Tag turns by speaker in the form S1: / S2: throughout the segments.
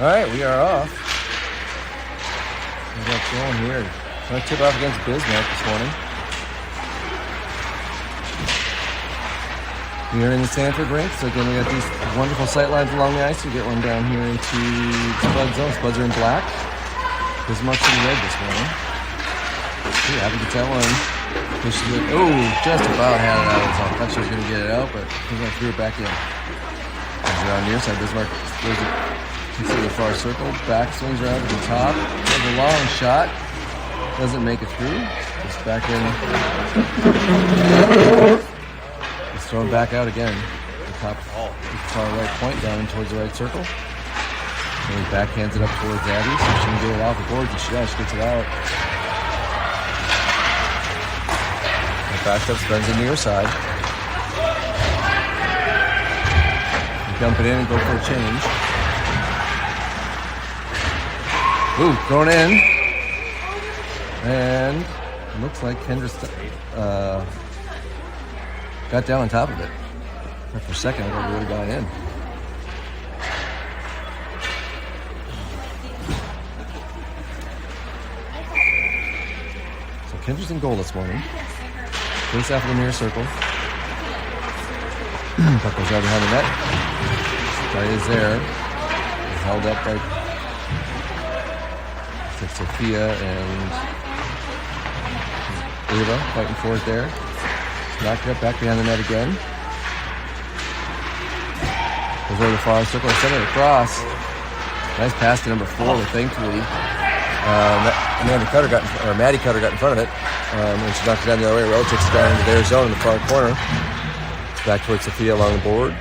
S1: All right, we are off. We got going here. Trying to tip off against Bismarck this morning. We are in the Sanford rink, so again we got these wonderful sight lines along the ice. We get one down here into Spuds zone. Spuds are in black. Bismarck's in red this morning. Ooh, happy to get that one. Oh, just about had it out. I thought she was going to get it out, but Bismarck threw it back in. Comes around near side. Bismarck throws it to the far circle. Back swings around to the top. There's a long shot. Doesn't make it through. Just back in. He's thrown back out again. The top far right point down towards the right circle. And he backhands it up towards Abby, so she can get it off the board. She gets it out. Backed up, spins the near side. You dump it in and go for a change. Ooh, thrown in. And it looks like Kendra got down on top of it. For a second, I thought we would have gone in. So Kendra's in goal this morning. Face off of the near circle. Puck goes right behind the net. Guy is there. He's held up by Sophia and Ava fighting for it there. Knocked it up back behind the net again. Goes over the far circle, send it across. Nice pass to number 4, but thankfully Maddie Cutter got in front of it. And she knocked it down the other way. Rella takes it down into their zone in the far corner. It's back towards Sophia along the board.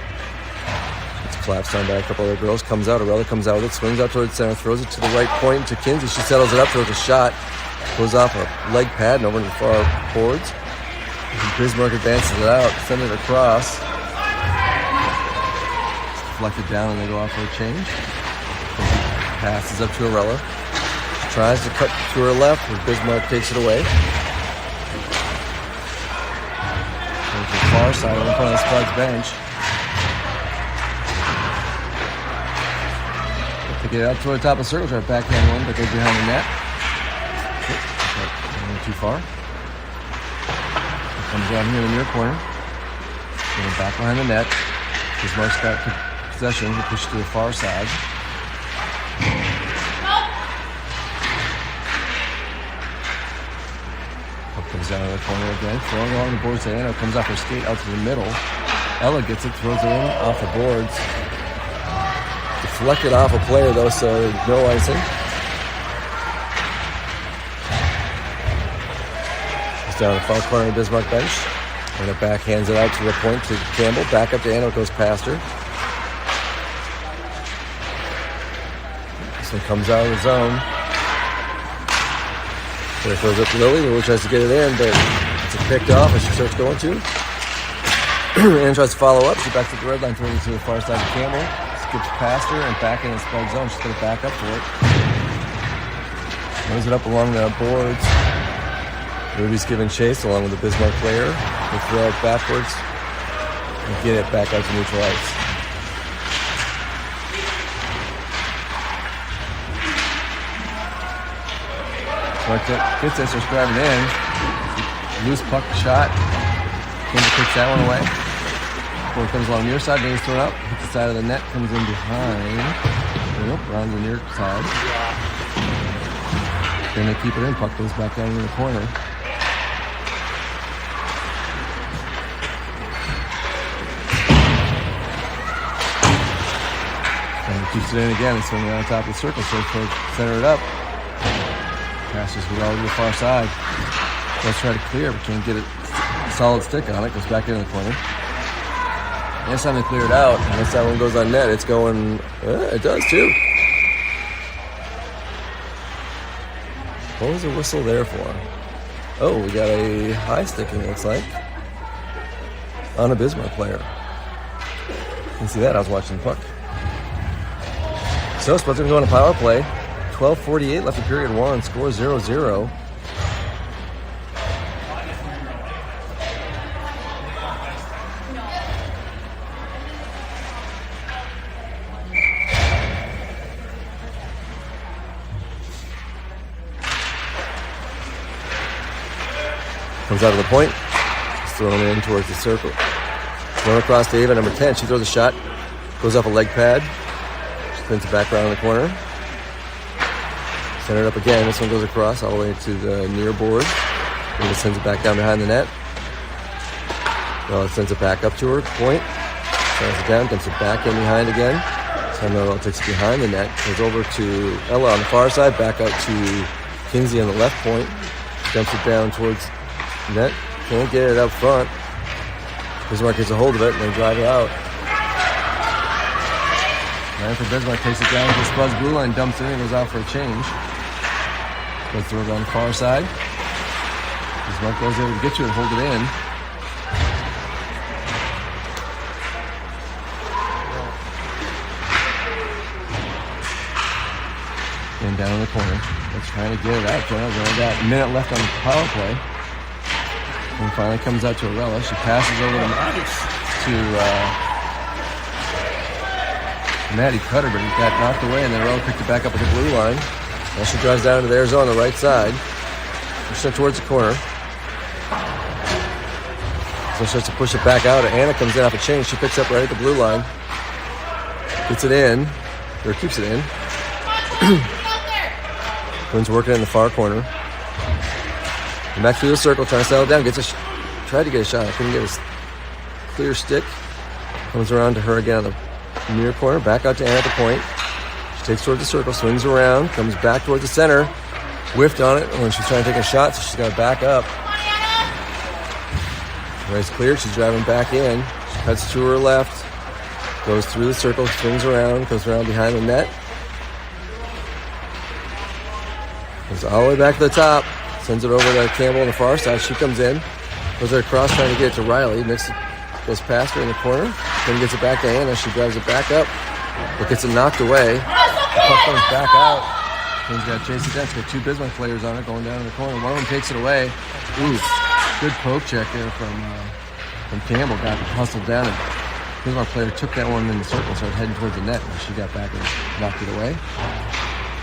S1: It's collapsed down by a couple other girls. Comes out. Rella comes out with it. Swings out towards center. Throws it to the right point to Kinsey. She settles it up. Throws a shot. Goes off a leg pad and over to the far boards. And Bismarck advances it out. Sends it across. It's deflected down and they go off for a change. Passes up to Rella. Tries to cut to her left, but Bismarck takes it away. Goes to the far side in front of the Spuds bench. To get out toward the top of the circle, try to backhand one, but goes behind the net. Too far. It comes down here in the near corner. Getting back behind the net. Bismarck's got possession to push to the far side. Comes down to the corner again, throwing along the boards to Anna, comes off her skate out to the middle. Ella gets it, throws it in off the boards. Deflected off a player though, so no icing. It's down the far corner of the Bismarck bench. And it backhands it out to the point to Campbell. Back up to Anna, goes past her. This one comes out of the zone. There throws up to Lily. Lily tries to get it in, but it's picked off as she starts going to. Anna tries to follow up. She backs up the red line, throws it to the far side of Campbell. Skips past her and back in the Spud zone. She's going to back up for it. Throws it up along the boards. Ruby's giving chase along with the Bismarck player. They throw it backwards and get it back out to neutral ice. Gets it, starts driving in. Loose puck shot. Kendra takes that one away. Ball comes along the near side, then he's thrown up. Hits the side of the net, comes in behind. Nope, around the near side. Then they keep it in. Puck goes back down in the corner. And he keeps it in again and swings around top of the circle, so to center it up. Passes it all to the far side. Let's try to clear, but can't get a solid stick on it. Goes back into the corner. Next time they clear it out, and this time one goes on net, it's going. It does too. What was the whistle there for? Oh, we got a high sticking, it looks like, on a Bismarck player. You can see that. I was watching the puck. So Spuds are going to go on a power play. 12:48 left in period 1. Score 0-0. Comes out of the point. It's thrown in towards the circle. Thrown across to Ava, number 10. She throws a shot. Goes off a leg pad. She spins it back around the corner. Center it up again. This one goes across all the way to the near board. And it sends it back down behind the net. Well, it sends it back up to her point. Sends it down, dumps it back in behind again. Sandra takes it behind the net. Goes over to Ella on the far side. Back out to Kinsey on the left point. Dumps it down towards the net. Can't get it up front. Bismarck gets a hold of it and they drive it out. After Bismarck takes it down to the Spuds blue line, dumps it in, and goes out for a change. Goes through it on the far side. Bismarck goes able to get to it and hold it in. And down in the corner. It's trying to get it out. Jonah's only got a minute left on the power play. And finally comes out to Arella. She passes over to Maddie Cutter, but he got knocked away, and then Arella picked it back up at the blue line. Now she drives down to their zone on the right side. Pushes it towards the corner. So she starts to push it back out. Anna comes in off a change. She picks up right at the blue line. Gets it in, or keeps it in. Quinn's working in the far corner. And back through the circle, trying to settle down. Tried to get a shot. I couldn't get a clear stick. Comes around to her again on the near corner. Back out to Anna at the point. She takes towards the circle, swings around, comes back towards the center. Whiffed on it when she's trying to take a shot, so she's got to back up. Race cleared. She's driving back in. She cuts to her left. Goes through the circle, swings around, goes around behind the net. Goes all the way back to the top. Sends it over to Campbell on the far side. She comes in. Goes there across trying to get it to Riley. Goes past her in the corner. Then gets it back to Anna. She drives it back up. But gets it knocked away. The puck comes back out. He's got to chase it down. She's got two Bismarck players on it going down in the corner. One of them takes it away. Ooh, good poke check there from Campbell. Got hustled down. And Bismarck player took that one in the circle, started heading towards the net. And she got back and knocked it away.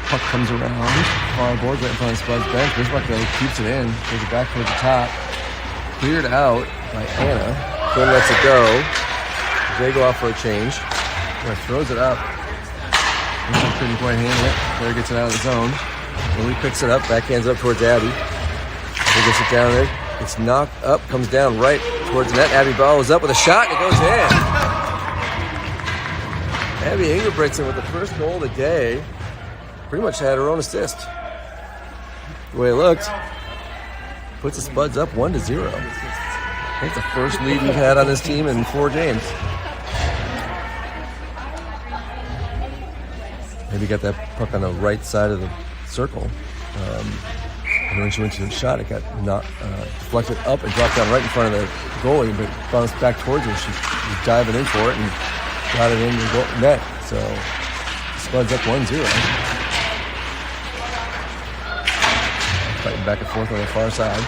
S1: Puck comes around, far board right in front of Spuds' bench. Bismarck though keeps it in, goes it back towards the top. Cleared out by Anna. Quinn lets it go. They go off for a change. Throws it up. Bismarck couldn't quite handle it. Player gets it out of the zone. Lily picks it up, backhands it up towards Abby. She gets it down there. It's knocked up, comes down right towards the net. Abby Ball is up with a shot and it goes in. Abby Ingebrigtsen with the first goal of the day. Pretty much had her own assist. The way it looked, puts the Spuds up 1-0. I think the first lead we've had on this team in 4 games. Maybe got that puck on the right side of the circle. And when she went to the shot, it got deflected up and dropped down right in front of the goalie, but bounced back towards her. She was diving in for it and got it in the net. So the Spuds up 1-0. Fighting back and forth on the far side.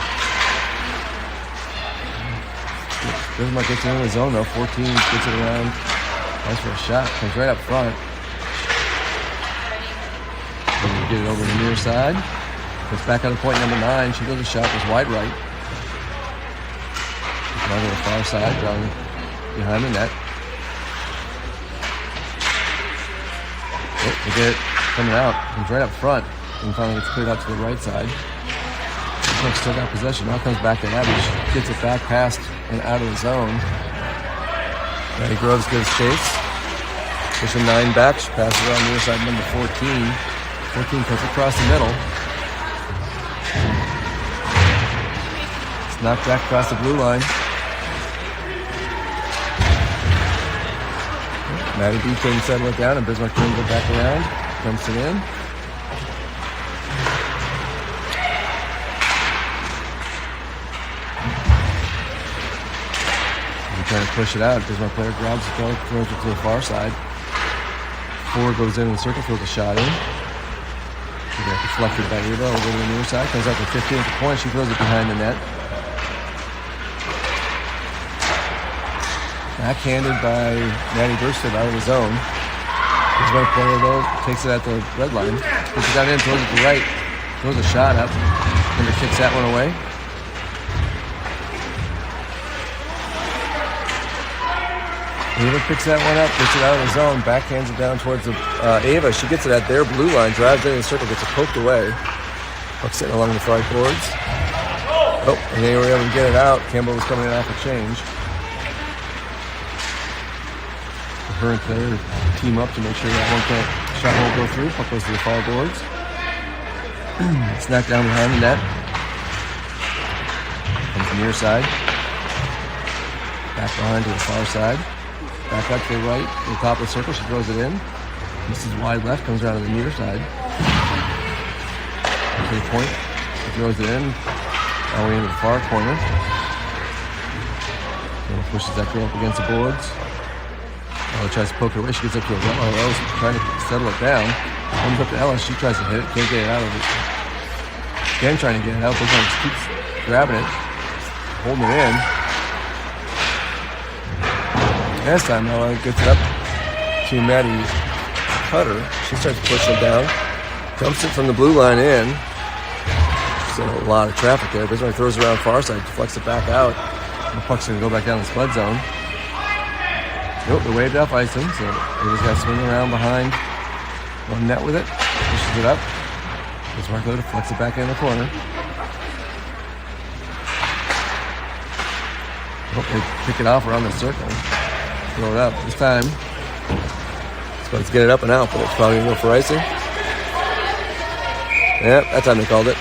S1: Bismarck gets it in the zone though. 14 gets it around. Nice for a shot. Comes right up front. And get it over the near side. Gets back on the point number 9. She goes a shot. Goes wide right. Down to the far side. Down behind the net. They get it coming out. Comes right up front. And finally gets cleared out to the right side. Still got possession. Now comes back to Abby. She gets it back past and out of the zone. Maddie Groves gives chase. Pushing 9 back. She passes around the near side, number 14. 14 puts it across the middle. It's knocked back across the blue line. Maddie B couldn't settle it down, and Bismarck couldn't go back around. Dumps it in. Trying to push it out. Bismarck player grabs the ball, throws it to the far side. 4 goes in the circle, throws a shot in. She got deflected by Eva over to the near side. Comes out to 15 at the point. She throws it behind the net. Backhanded by Maddie Burstead out of the zone. Bismarck player though takes it at the red line. Puts it down in, throws it to right. Throws a shot up. Kinder kicks that one away. Ava picks that one up, gets it out of the zone, backhands it down towards the, Ava. She gets it at their blue line, drives it in the circle, gets it poked away. Hooks it along the far boards. Oh, and they were able to get it out. Campbell was coming in off a change. Her and Claire team up to make sure that one shot won't go through. Puck goes to the far boards. Snack down behind the net. Comes to the near side. Back behind to the far side. Back up to the right, to the top of the circle. She throws it in. Misses wide left, comes around to the near side. To the point. She throws it in. All the way into the far corner. And pushes that girl up against the boards. Ella tries to poke her away. She gets up to her level. Ella's trying to settle it down. Comes up to Ella. She tries to hit it. Can't get it out of it. Again, trying to get it out. Bismarck just keeps grabbing it. Holding it in. Last time, Ella gets it up to Maddie Cutter. She starts pushing it down. Dumps it from the blue line in. A lot of traffic there. Bismarck throws it around far side, deflects it back out. The puck's going to go back down the Spud zone. Nope, they waved off icing, so they just got to swing around behind one net with it. Pushes it up. Bismarck deflects it back in the corner. Nope, they pick it off around the circle. Throw it up. This time, Spuds get it up and out, but it's probably going to go for icing. Yep, that time they called it.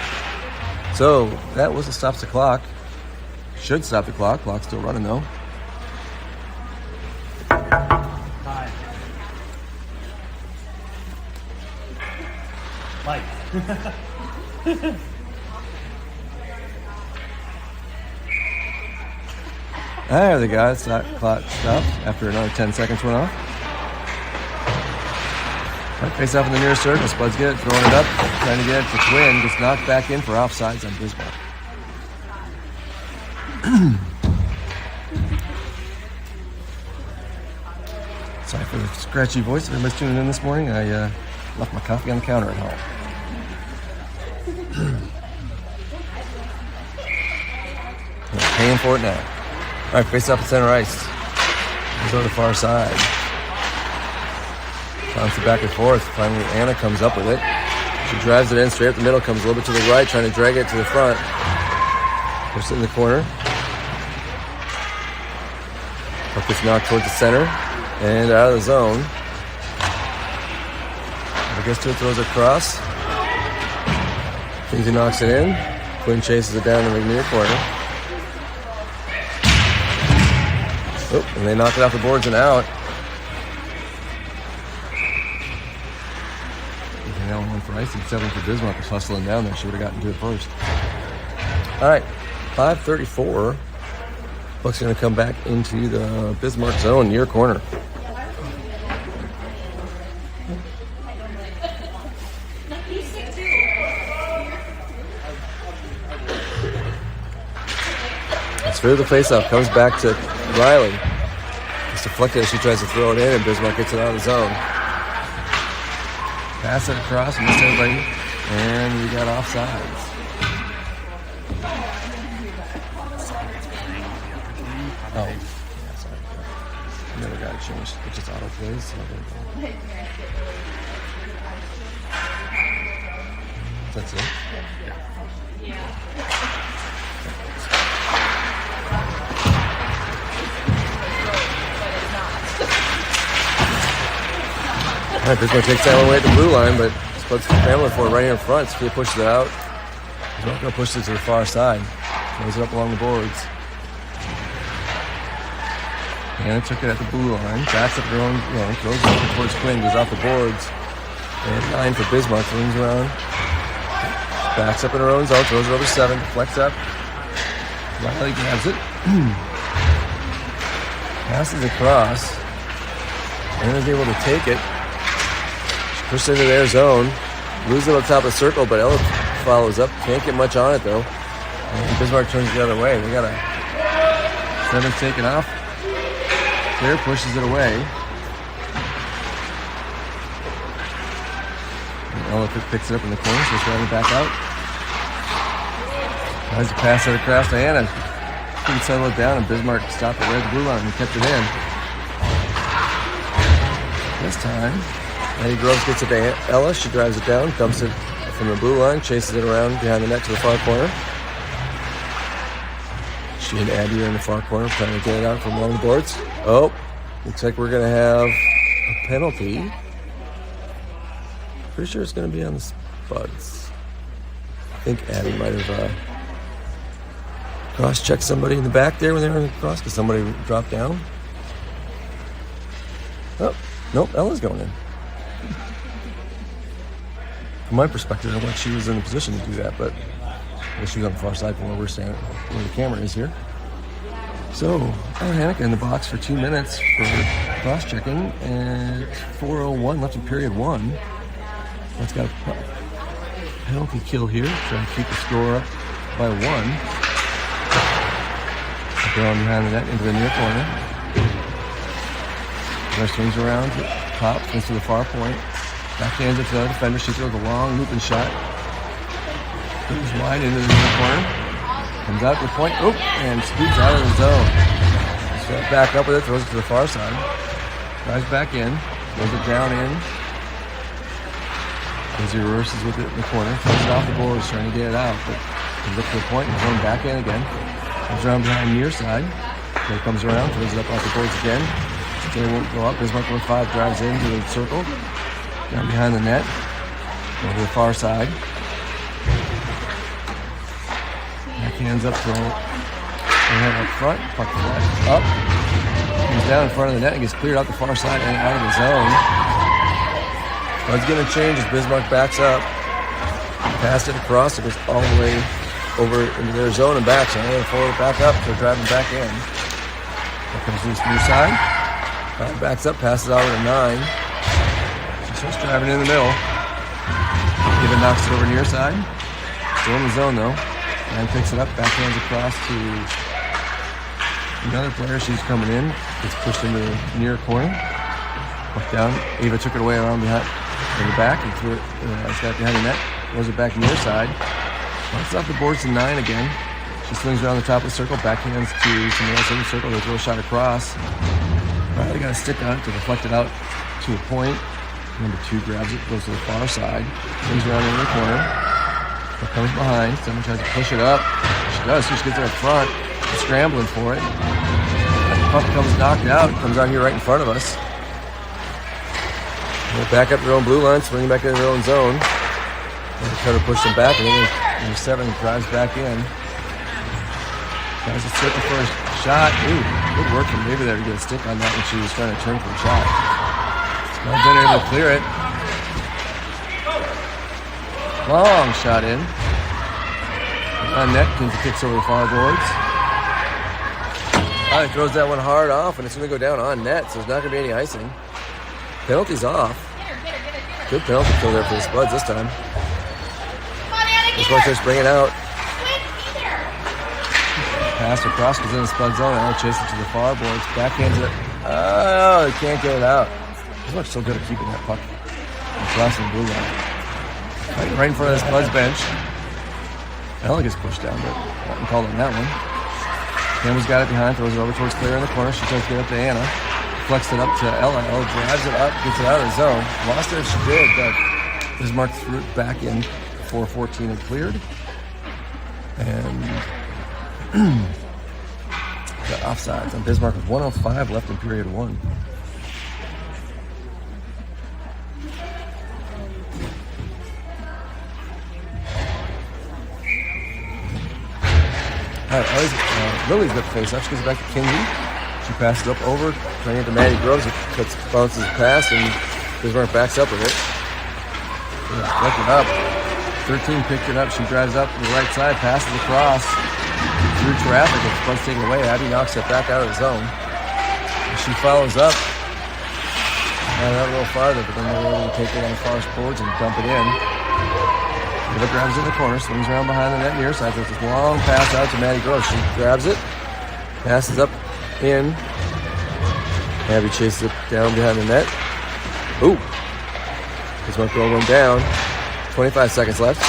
S1: So, that was a stops the clock. Should stop the clock. Clock's still running, though.
S2: Mike.
S1: There they go. That clock stopped after another 10 seconds went off. Right, face off in the near circle. Spuds get it, throwing it up, trying to get it to Quinn. Gets knocked back in for offsides on Bismarck. Sorry for the scratchy voice. If everybody's tuning in this morning, I left my coffee on the counter at home. I'm paying for it now. All right, face off at center ice. Let's go to the far side. Bounce it back and forth. Finally, Anna comes up with it. She drives it in straight up the middle, comes a little bit to the right, trying to drag it to the front. Puts it in the corner. Puck gets knocked towards the center and out of the zone. I guess to it, throws it across. Kinsey knocks it in. Quinn chases it down in the near corner. Oh, and they knock it off the boards and out. Now one for icing, 7 for Bismarck was hustling down there. She would have gotten to it first. All right, 5:34. Puck's going to come back into the Bismarck zone, near corner. It's through the faceoff, comes back to Riley. It's deflected as she tries to throw it in, and Bismarck gets it out of the zone. Pass it across, missed everybody, and we got offsides. Oh, yeah, sorry. Never got it changed. It just auto plays. So that's it. All right, Bismarck takes that one away at the blue line, but Spuds family for it right here in front. So he pushes it out. He's not going to push it to the far side. Throws it up along the boards. Anna took it at the blue line. Backs up her own zone. Throws it up towards Quinn. Goes off the boards. And 9 for Bismarck. Swings around. Backs up in her own zone. Throws it over 7. Flex up. Riley grabs it. Passes across. Anna's able to take it. Pushed into their zone. Loses it on top of the circle, but Ella follows up. Can't get much on it, though. And Bismarck turns the other way. They got a 7 taken off. Claire pushes it away. And Ella picks it up in the corner, so it's driving back out. Tries to pass it across to Anna. Couldn't settle it down, and Bismarck stopped it right at the blue line and kept it in. This time, Eddie Groves gets it to Ella. She drives it down, dumps it from the blue line, chases it around behind the net to the far corner. She and Abby are in the far corner trying to get it out from along the boards. Oh, looks like we're going to have a penalty. Pretty sure it's going to be on the Spuds. I think Abby might have cross-checked somebody in the back there when they were in the cross because somebody dropped down. Oh, nope, Ella's going in. From my perspective, I don't think she was in a position to do that, but I guess she was on the far side from where we're standing, where the camera is here. So, Ella Hanek in the box for 2 minutes for cross-checking, and 4:01 left in period 1. That's got a penalty kill here, trying to keep the score up by 1. Going behind the net into the near corner. There swings around, pops into the far point. Backhands it to the other defender. She throws a long looping shot. Goes wide into the near corner. Comes out to the point. Oh, and scoots out of the zone. So back up with it, throws it to the far side. Drives back in. Throws it down in. As he reverses with it in the corner. Throws it off the boards, trying to get it out. But comes up to the point and going back in again. Comes around behind the near side. So he comes around, throws it up off the boards again. Still won't go up. Bismarck with 5 drives into the circle. Down behind the net. Over to the far side. Backhands up to up front. Puck flat up. Comes down in front of the net and gets cleared out the far side and out of the zone. Spuds getting a change as Bismarck backs up. Passed it across. It goes all the way over into their zone and back. So they're forward back up. So driving back in. Here comes this near side. Backs up, passes out to 9. She starts driving in the middle. Given knocks it over near side. Still in the zone though. And picks it up, backhands across to another player. She's coming in. Gets pushed into the near corner. Walk down. Ava took it away around behind in the back and threw it. It's got behind the net. Throws it back near side. Walks off the boards to 9 again. She swings around the top of the circle, backhands to someone else in the circle. They throw a shot across. Riley got a stick on it to deflect it out to a point. Number 2 grabs it, goes to the far side. Swings around in the corner. It comes behind. Someone tries to push it up. She does. She just gets it up front. Scrambling for it. The puck comes knocked out. Comes out here right in front of us. They're back up their own blue line, swinging back into their own zone. And Cutter pushes them back, and then number 7 drives back in. Tries to circle for a shot. Ooh, good work from David there to get a stick on that when she was trying to turn for a shot. Spuds been able to clear it. Long shot in. On net, Kinsey kicks over the far boards. Oh, he throws that one hard off, and it's going to go down on net, so there's not going to be any icing. Penalty's off. Good penalty kill there for the Spuds this time. This one starts bringing out. Pass across, goes in the Spuds zone, and I'll chase it to the far boards. Backhands it. Oh, they can't get it out. Bismarck's so good at keeping that puck crossing the blue line. Right in front of the Spuds bench. Ella gets pushed down, but Walton called on that one. Campbell's got it behind, throws it over towards Claire in the corner. She tries to get up to Anna. Flex it up to Ella. Ella drives it up, gets it out of the zone. Lost it if she did, but Bismarck threw it back in. 4:14 and cleared. And got offsides on Bismarck with 1:05 left in period 1. All right, Lily's got the face up. She gives it back to Kinsey. She passes it up over, trying to get to Maddie Groves. It bounces the pass, and Bismarck backs up with it. Look it up. 13 picked it up. She drives up to the right side, passes across through traffic. It's Spuds taken away. Abby knocks it back out of the zone. And she follows up. Not a little farther, but then they're able to take it on the far boards and dump it in. Eva grabs it in the corner, swings around behind the net near side. There's this long pass out to Maddie Groves. She grabs it, passes up in. Abby chases it down behind the net. Ooh. Bismarck will run down. 25 seconds left.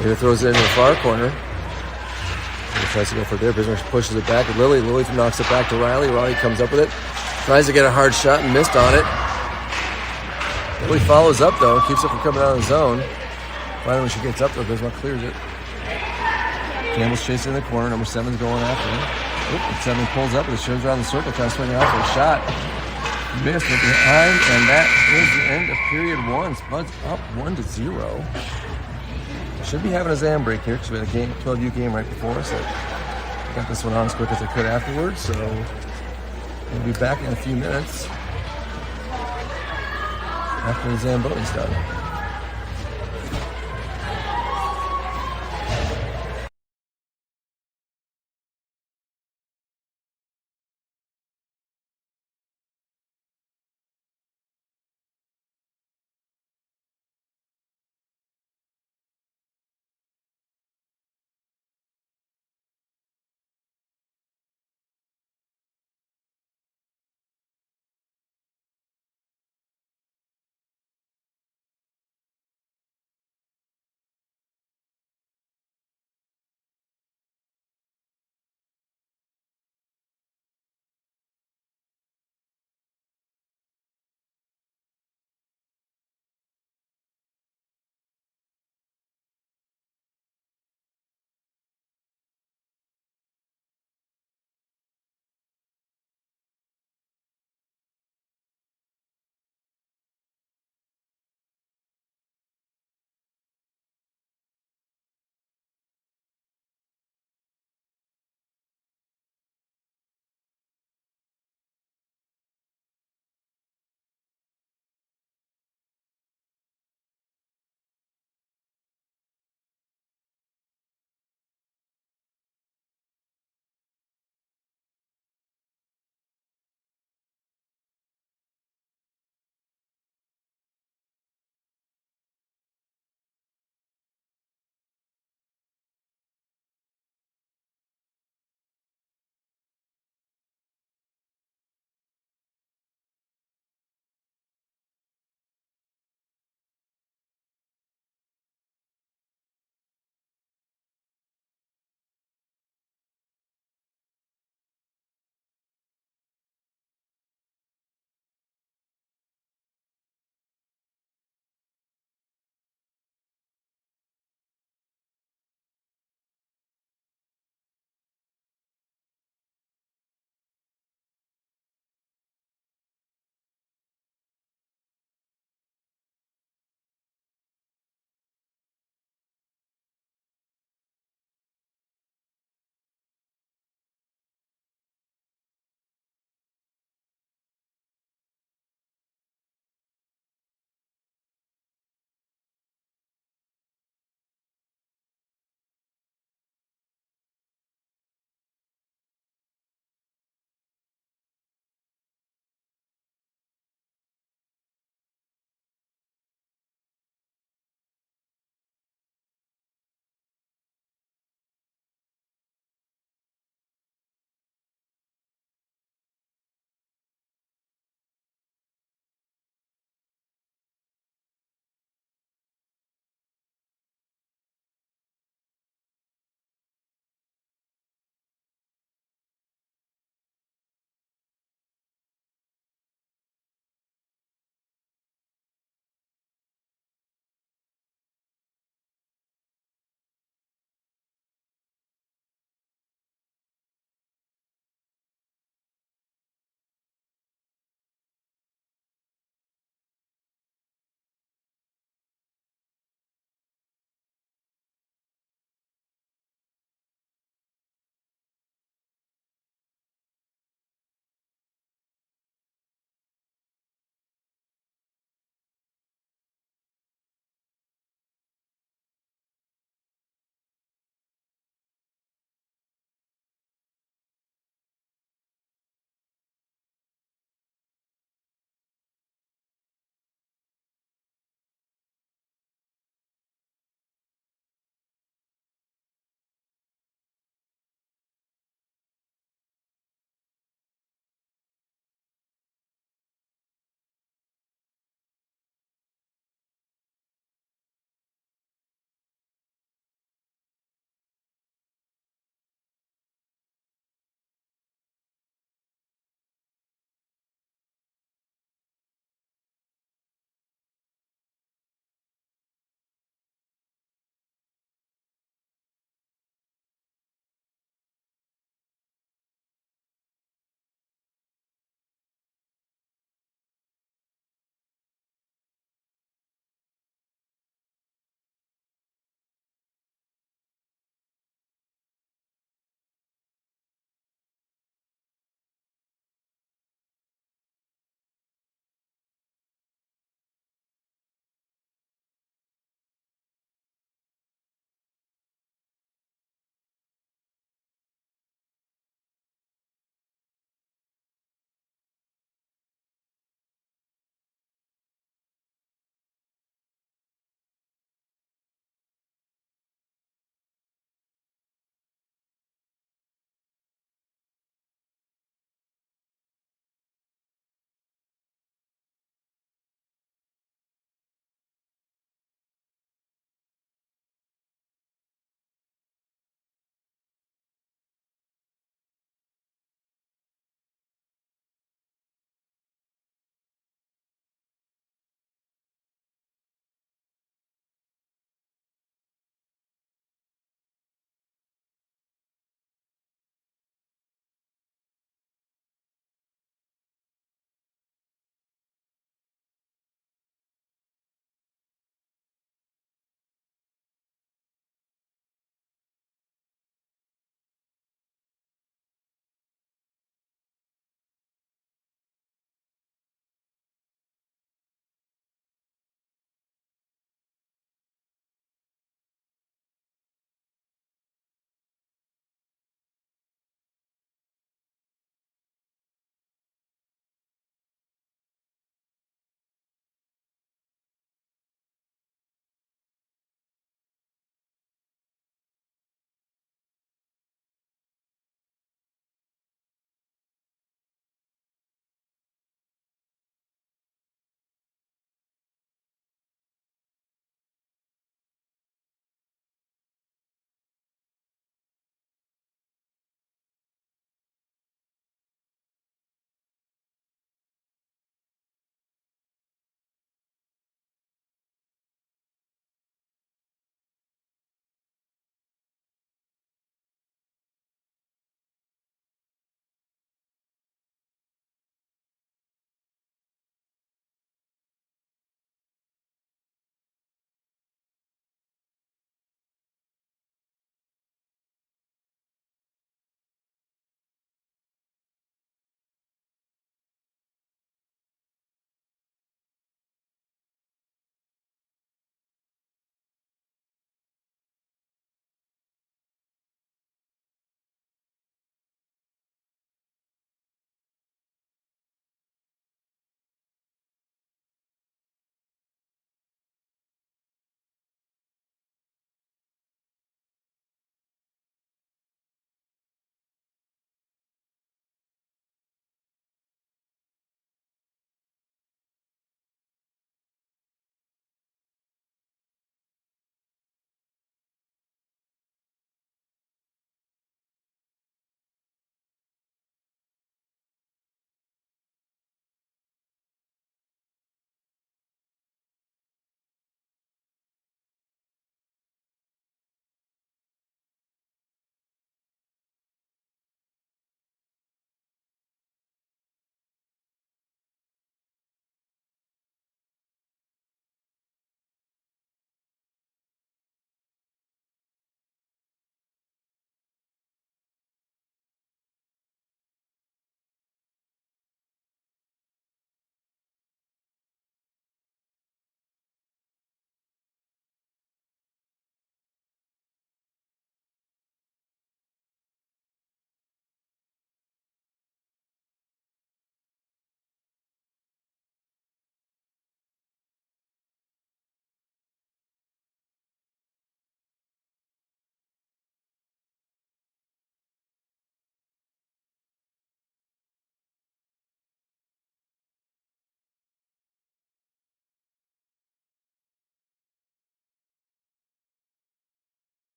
S1: Eva throws it into the far corner. Eva tries to go for there. Bismarck pushes it back to Lily. Lily knocks it back to Riley. Riley comes up with it. Tries to get a hard shot and missed on it. Well, he follows up though, keeps it from coming out of the zone. Finally, when she gets up though, Bismarck clears it. Campbell's chasing in the corner. Number 7's going after him. Oop, and 7 pulls up and shows around the circle, trying to swing it out for a shot. Missed it behind, and that is the end of period 1. Spuds up 1-0. Should be having a Zam break here because we had a game, 12U game right before us. So got this one on as quick as I could afterwards. So we'll be back in a few minutes after the Zamboni's done.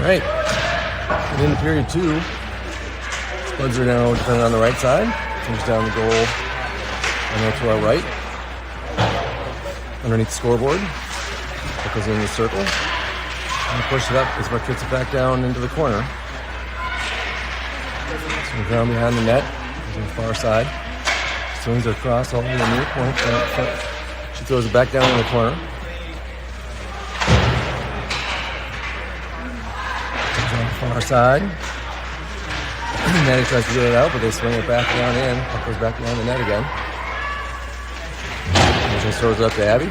S1: right. And into period 2, Spuds are now defending on the right side. Comes down the goal and over to our right. Underneath the scoreboard. Goes in the circle. And push it up. Bismarck gets it back down into the corner. Swings around behind the net. Goes on the far side. Swings it across all the way to the near point. She throws it back down in the corner. Goes on the far side. Nettie tries to get it out, but they swing it back down in. Puck goes back down the net again. And just throws it up to Abby.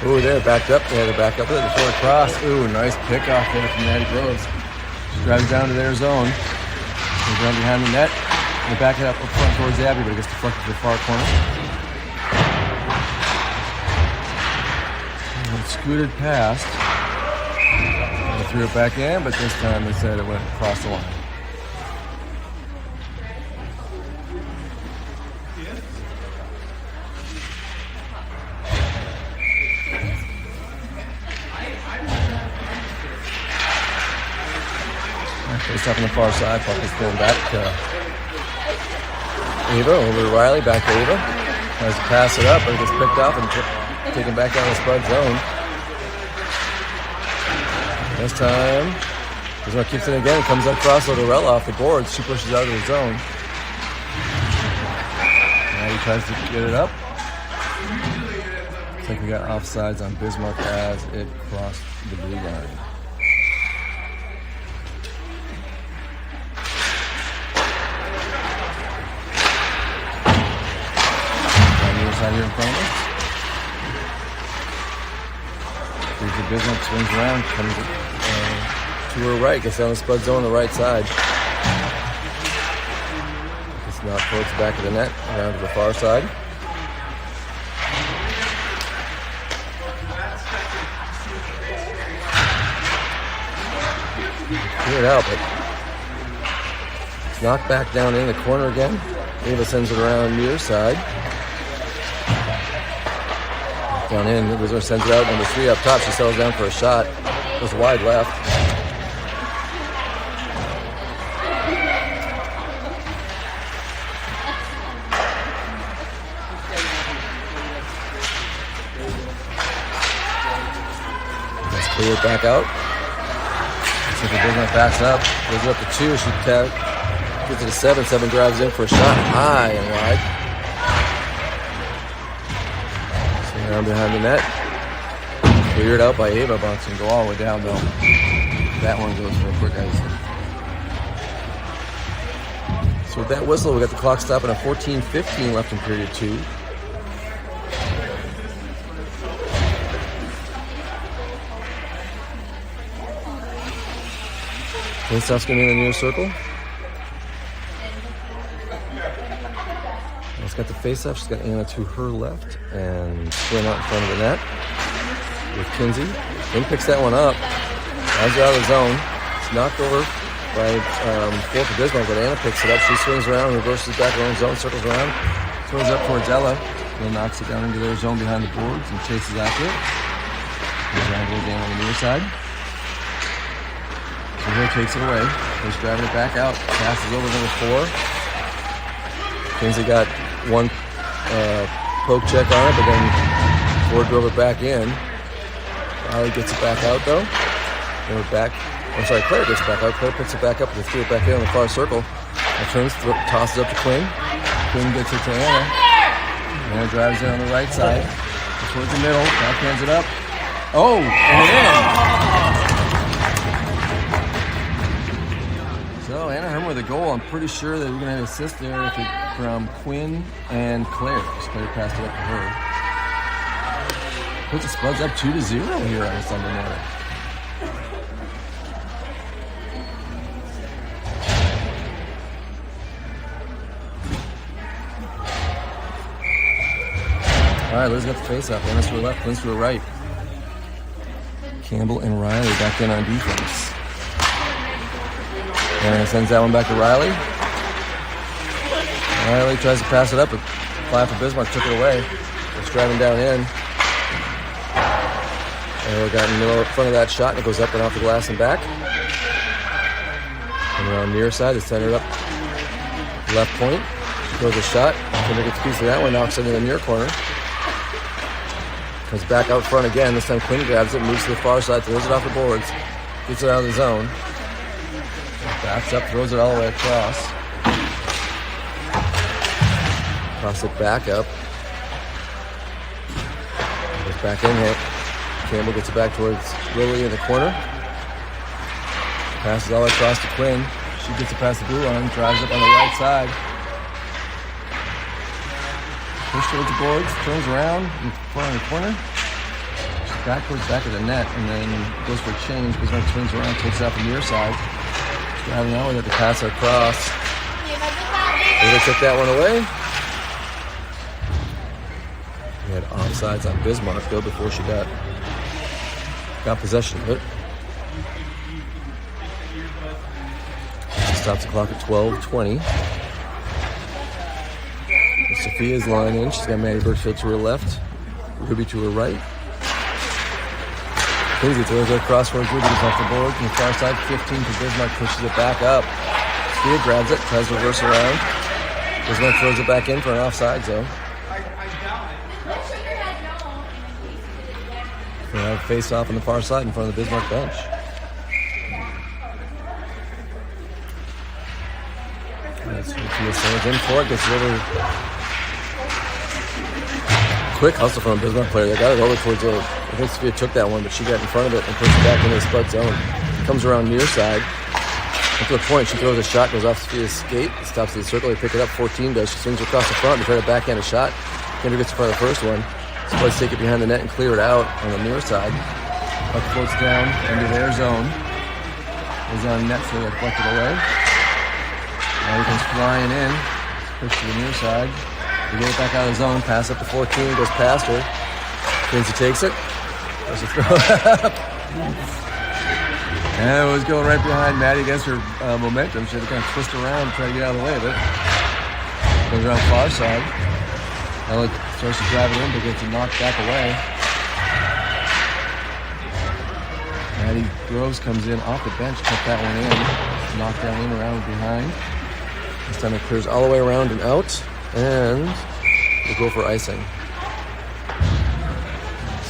S1: Ooh, they're backed up. Yeah, they're backed up there. They throw it across. Ooh, nice pick off there from Natty Groves. She drives it down to their zone. Goes down behind the net. And they back it up front towards Abby, but it gets deflected to the far corner. And it scooted past. They threw it back in, but this time they said it went across the line. Face up on the far side. Puck is thrown back to Ava, over to Riley, back to Ava. Tries to pass it up, but it gets picked up and taken back down the Spud zone. This time, Bismarck keeps it again. Comes up across Lorella off the boards. She pushes out of the zone. Now he tries to get it up. Looks like we got offsides on Bismarck as it crossed the blue line. Out here in front of us. Here's the Bismarck, swings around, comes to her right, gets down the Spud zone on the right side. It's now towards the back of the net, around to the far side. Clear it out, but it's knocked back down in the corner again. Ava sends it around near side. Down in, Bismarck sends it out, number 3 up top. She settles down for a shot. Goes wide left. Let's clear it back out. Let's see if Bismarck backs up. Goes up to 2. She gets it to 7. 7 drives in for a shot. High and wide. Around behind the net. Cleared out by Ava. Bouncing go all the way down though. That one goes for a quick ice. So with that whistle, we got the clock stopping at 14:15 left in period 2. Faceoff's going to be in the near circle. She's got the face-off. She's got Anna to her left and Quinn out in front of the net with Kinsey. Quinn picks that one up. Drives her out of the zone. It's knocked over by fourth of Bismarck, but Anna picks it up. She swings around, reverses back her own zone, circles around, throws up towards Ella, and knocks it down into their zone behind the boards and chases after it. Goes around again on the near side. So here takes it away. He's driving it back out. Passes over number 4. Kinsey got one poke check on it, but then Ford drove it back in. Riley gets it back out though. Then we're back. Claire gets it back out. Claire picks it back up and threw it back in on the far circle. And turns, tosses up to Quinn. Quinn gets it to Anna. Anna drives it on the right side. Towards the middle. Backhands it up. Oh, and in. So Anna Herm with a goal. I'm pretty sure that we're going to have an assist there from Quinn and Claire. Claire passed it up to her. Puts the Spuds up 2-0 here on a Sunday morning. All right, Liz got the face up. Anna's to her left, Quinn's to her right. Campbell and Riley back in on defense. Anna sends that one back to Riley. Riley tries to pass it up, but fly for Bismarck took it away. It's driving down in. And we got in the middle front of that shot, and it goes up and off the glass and back. And around near side, it's centered up left point. Throws a shot. Kinder gets a piece of that one, knocks it into the near corner. Comes back out front again. This time Quinn grabs it, moves to the far side, throws it off the boards, gets it out of the zone. Backs up, throws it all the way across. Toss it back up. Goes back in hit. Campbell gets it back towards Lily in the corner. Passes all the way across to Quinn. She gets it past the blue line, drives up on the right side. Push towards the boards, turns around in front of the corner. She's back of the net, and then goes for a change. Bismarck turns around, takes it off the near side. Driving out with it to pass it across. They took that one away. We had offsides on Bismarck though before she got possession of it. She stops the clock at 12:20. Sophia's line in. She's got Maddie Birchfield to her left, Ruby to her right. Kinsey throws it across towards Ruby, gets off the board from the far side. 15 to Bismarck, pushes it back up. Sophia grabs it, tries to reverse around. Bismarck throws it back in for an offside zone. They have a face off on the far side in front of the Bismarck bench. Sophia stands in for it, gets a little quick hustle from a Bismarck player. They got it over towards the. I think Sophia took that one, but she got in front of it and pushed it back into the Spud zone. Comes around near side. Up to the point, she throws a shot, goes off Sophia's skate, stops at the circle, they pick it up, 14 does. She swings across the front to try to backhand a shot. Kinder gets in front of the first one. Spuds take it behind the net and clear it out on the near side. Puck floats down into their zone. Is on net, so they deflect it away. Now he comes flying in, push to the near side. They get it back out of the zone, pass up to 14, goes past her. Kinsey takes it. There's a throw. And it was going right behind Maddie against her momentum. She had to kind of twist around and try to get out of the way of it. Goes around far side. Ella starts to drive it in, but gets it knocked back away. Maddie Groves comes in off the bench, cut that one in. Knocked down in around behind. This time it clears all the way around and out. And we'll go for icing.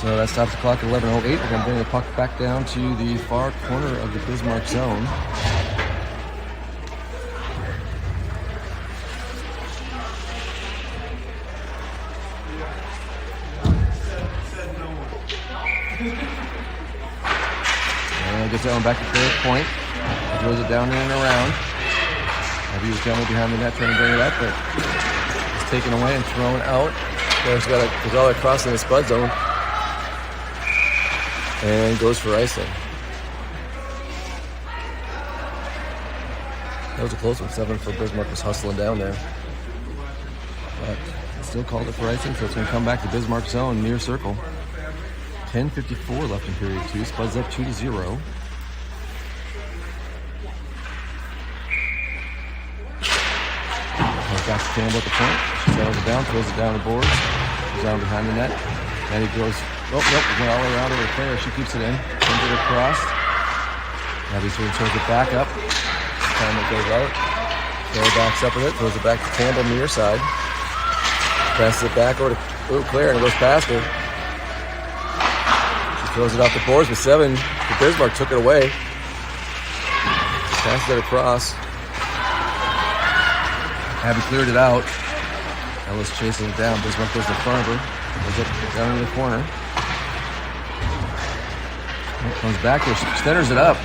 S1: So that stops the clock at 11:08. We're going to bring the puck back down to the far corner of the Bismarck zone. And gets that one back to third point. Throws it down in and around. Abby was down behind the net trying to bring it up, but it's taken away and thrown out. There's got it, goes all across in the Spud zone. And goes for icing. That was a close one. 7 for Bismarck was hustling down there. But still called it for icing, so it's going to come back to Bismarck zone near circle. 10:54 left in period 2. Spuds up 2-0. Back to Campbell at the point. She settles it down, throws it down the boards. Goes down behind the net. And he goes, nope, went all the way around over the player. She keeps it in. Sends it across. Abby throws it back up. Time it goes out. Claire backs up with it, throws it back to Campbell near side. Passes it back over to Claire and it goes past her. She throws it off the boards with 7. The Bismarck took it away. Passes it across. Abby cleared it out. Ella's chasing it down. Bismarck goes in front of her. Goes up down in the corner. Comes back there. She centers it up.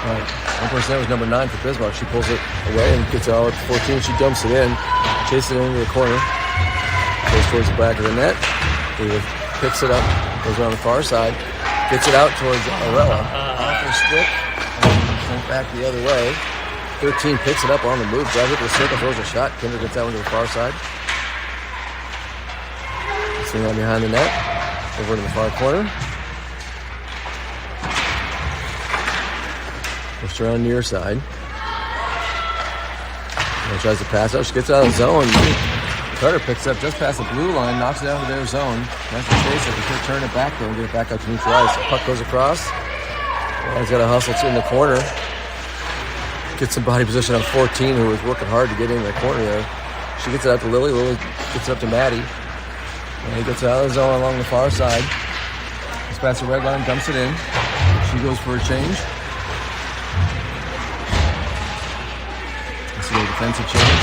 S1: One person was number 9 for Bismarck. She pulls it away and gets it all at 14. She dumps it in. Chases it into the corner. Goes towards the back of the net. David picks it up. Goes around the far side. Gets it out towards Arella. Off her stick. And sent back the other way. 13 picks it up on the move, drives it to the circle, throws a shot. Kinder gets that one to the far side. Swing on behind the net, over to the far corner. Push around near side. And tries to pass out. She gets out of the zone. Carter picks up just past the blue line, knocks it out of their zone. Tries to chase it, but she'll turn it back though and get it back out to neutral ice. Puck goes across. He's got a hustle in the corner. gets some body position on 14, who was working hard to get in the corner there. She gets it out to Lily. Lily gets it up to Maddie. And he gets it out of the zone along the far side. Gets past the red line, dumps it in. She goes for a change. This is a defensive change.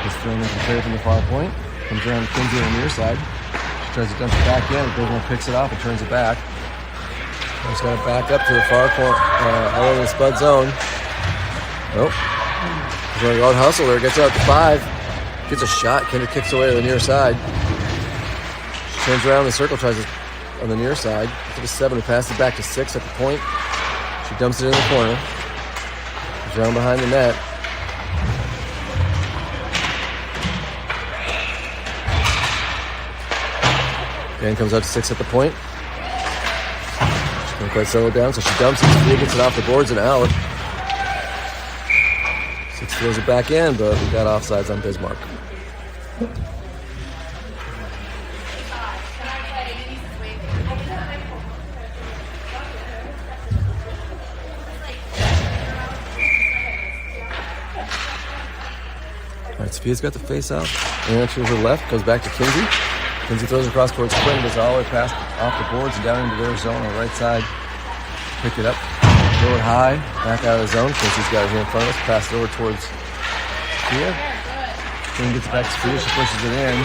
S1: Gets thrown in clear from the far point. Comes around Kinsey on the near side. She tries to dump it back in. Bismarck picks it off and turns it back. Just got to back up to the far corner, all over the Spud zone. Nope. He's going to go out hustle there. Gets out to 5. Gets a shot. Kinder kicks away to the near side. She turns around in the circle, tries it on the near side. To the 7, who passes it back to 6 at the point. She dumps it in the corner. Goes around behind the net. Again, comes out to 6 at the point. She can't quite settle it down, so she dumps it. Sophia gets it off the boards and out. 6 throws it back in, but we got offsides on Bismarck. All right, Sophia's got the face out. And to her left, goes back to Kinsey. Kinsey throws across towards Quinn, goes all the way past off the boards and down into their zone on the right side. Pick it up, throw it high, back out of the zone. Kinsey's got it here in front of us. Pass it over towards Sophia. Quinn gets it back to Sophia. She pushes it in,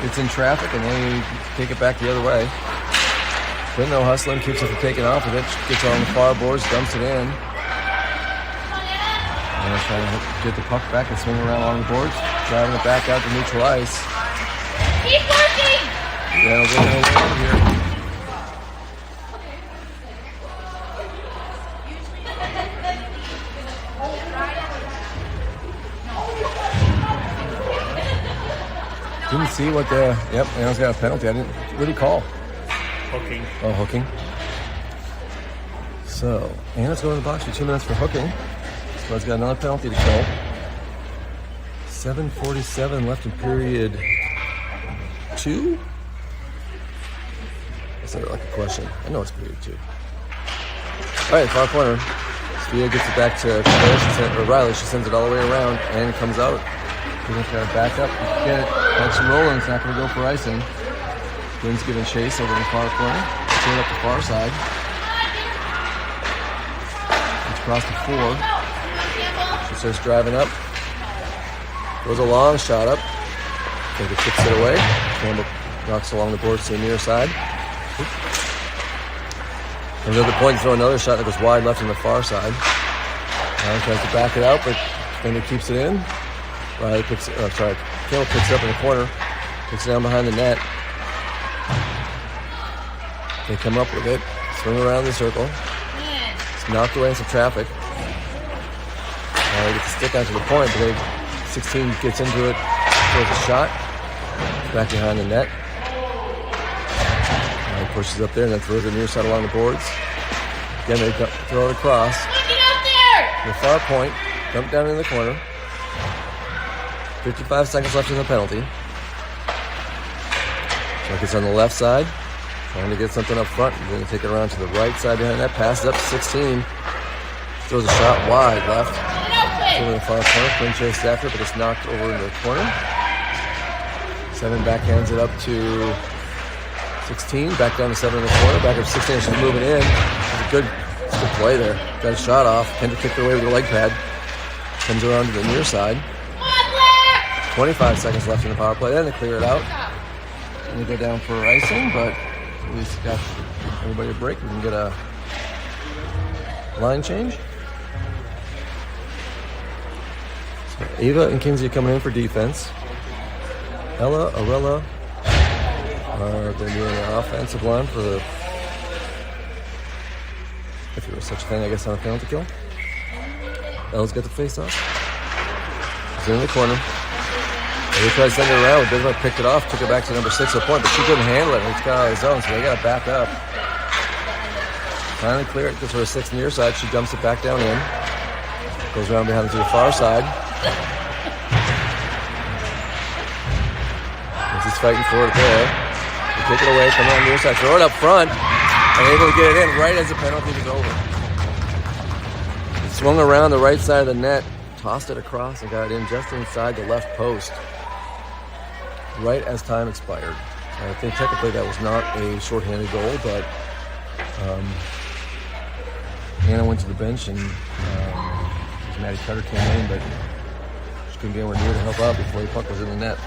S1: gets in traffic, and they take it back the other way. Quinn, though, hustling, keeps it from taking off with it. Gets on the far boards, dumps it in. And they're trying to get the puck back and swing around along the boards. Driving it back out to neutral ice.
S3: Keep working!
S1: Yeah, we'll get it over here. Didn't see what the... Yep, Anna's got a penalty. I didn't... What did he call?
S2: Hooking.
S1: Oh, hooking. So, Anna's going to the box for 2 minutes for hooking. Spud's got another penalty to kill. 7:47 left in period 2? Is that like a question? I know it's period 2. All right, far corner. Sophia gets it back to Claire, or Riley. She sends it all the way around and comes out. She's got to back up, get it, catch some rolling. It's not going to go for icing. Quinn's giving chase over in the far corner. Turn up the far side. It's across the 4. She starts driving up. Throws a long shot up. Kinder kicks it away. Campbell knocks along the boards to the near side. And at the point, throw another shot that goes wide left on the far side. Ryan tries to back it out, but Kinder keeps it in. Riley picks it, Campbell picks it up in the corner. Picks it down behind the net. They come up with it. Swing around the circle. It's knocked away in some traffic. They get the stick out to the point, but 16 gets into it. Throws a shot. Back behind the net. He pushes up there and then throws it near side along the boards. Again, they throw it across.
S3: Get out there!
S1: The far point. Dump down in the corner. 55 seconds left in the penalty. Chuck is on the left side. Trying to get something up front. He's going to take it around to the right side behind that. Passes up to 16. Throws a shot wide left. Over the far corner. Quinn chased after, but it's knocked over into the corner. 7 backhands it up to 16. Back down to 7 in the corner. Back up to 16. She's moving in. It's a good play there. Got a shot off. Kinder kicked it away with the leg pad. Comes around to the near side. 25 seconds left in the power play. Then they clear it out. And they go down for icing, but at least got everybody a break. We can get a line change. So Ava and Kinsey coming in for defense. Ella, Arella are going to be in the offensive line for the, if there was such a thing, I guess, on a penalty kill. Ella's got the face off. She's in the corner. They tried to send it around. Bismarck picked it off, took it back to number 6 at the point, but she couldn't handle it. It's got out of the zone, so they got to back up. Finally clear it. Gets her a 6 near side. She dumps it back down in. Goes around behind to the far side. He's fighting for it there. They take it away, come on the near side, throw it up front. and able to get it in right as the penalty was over. He swung around the right side of the net, tossed it across, and got it in just inside the left post, right as time expired. I think technically that was not a shorthanded goal, but Anna went to the bench and Maddie Cutter came in, but she couldn't get anywhere near to help out before the puck was in the net.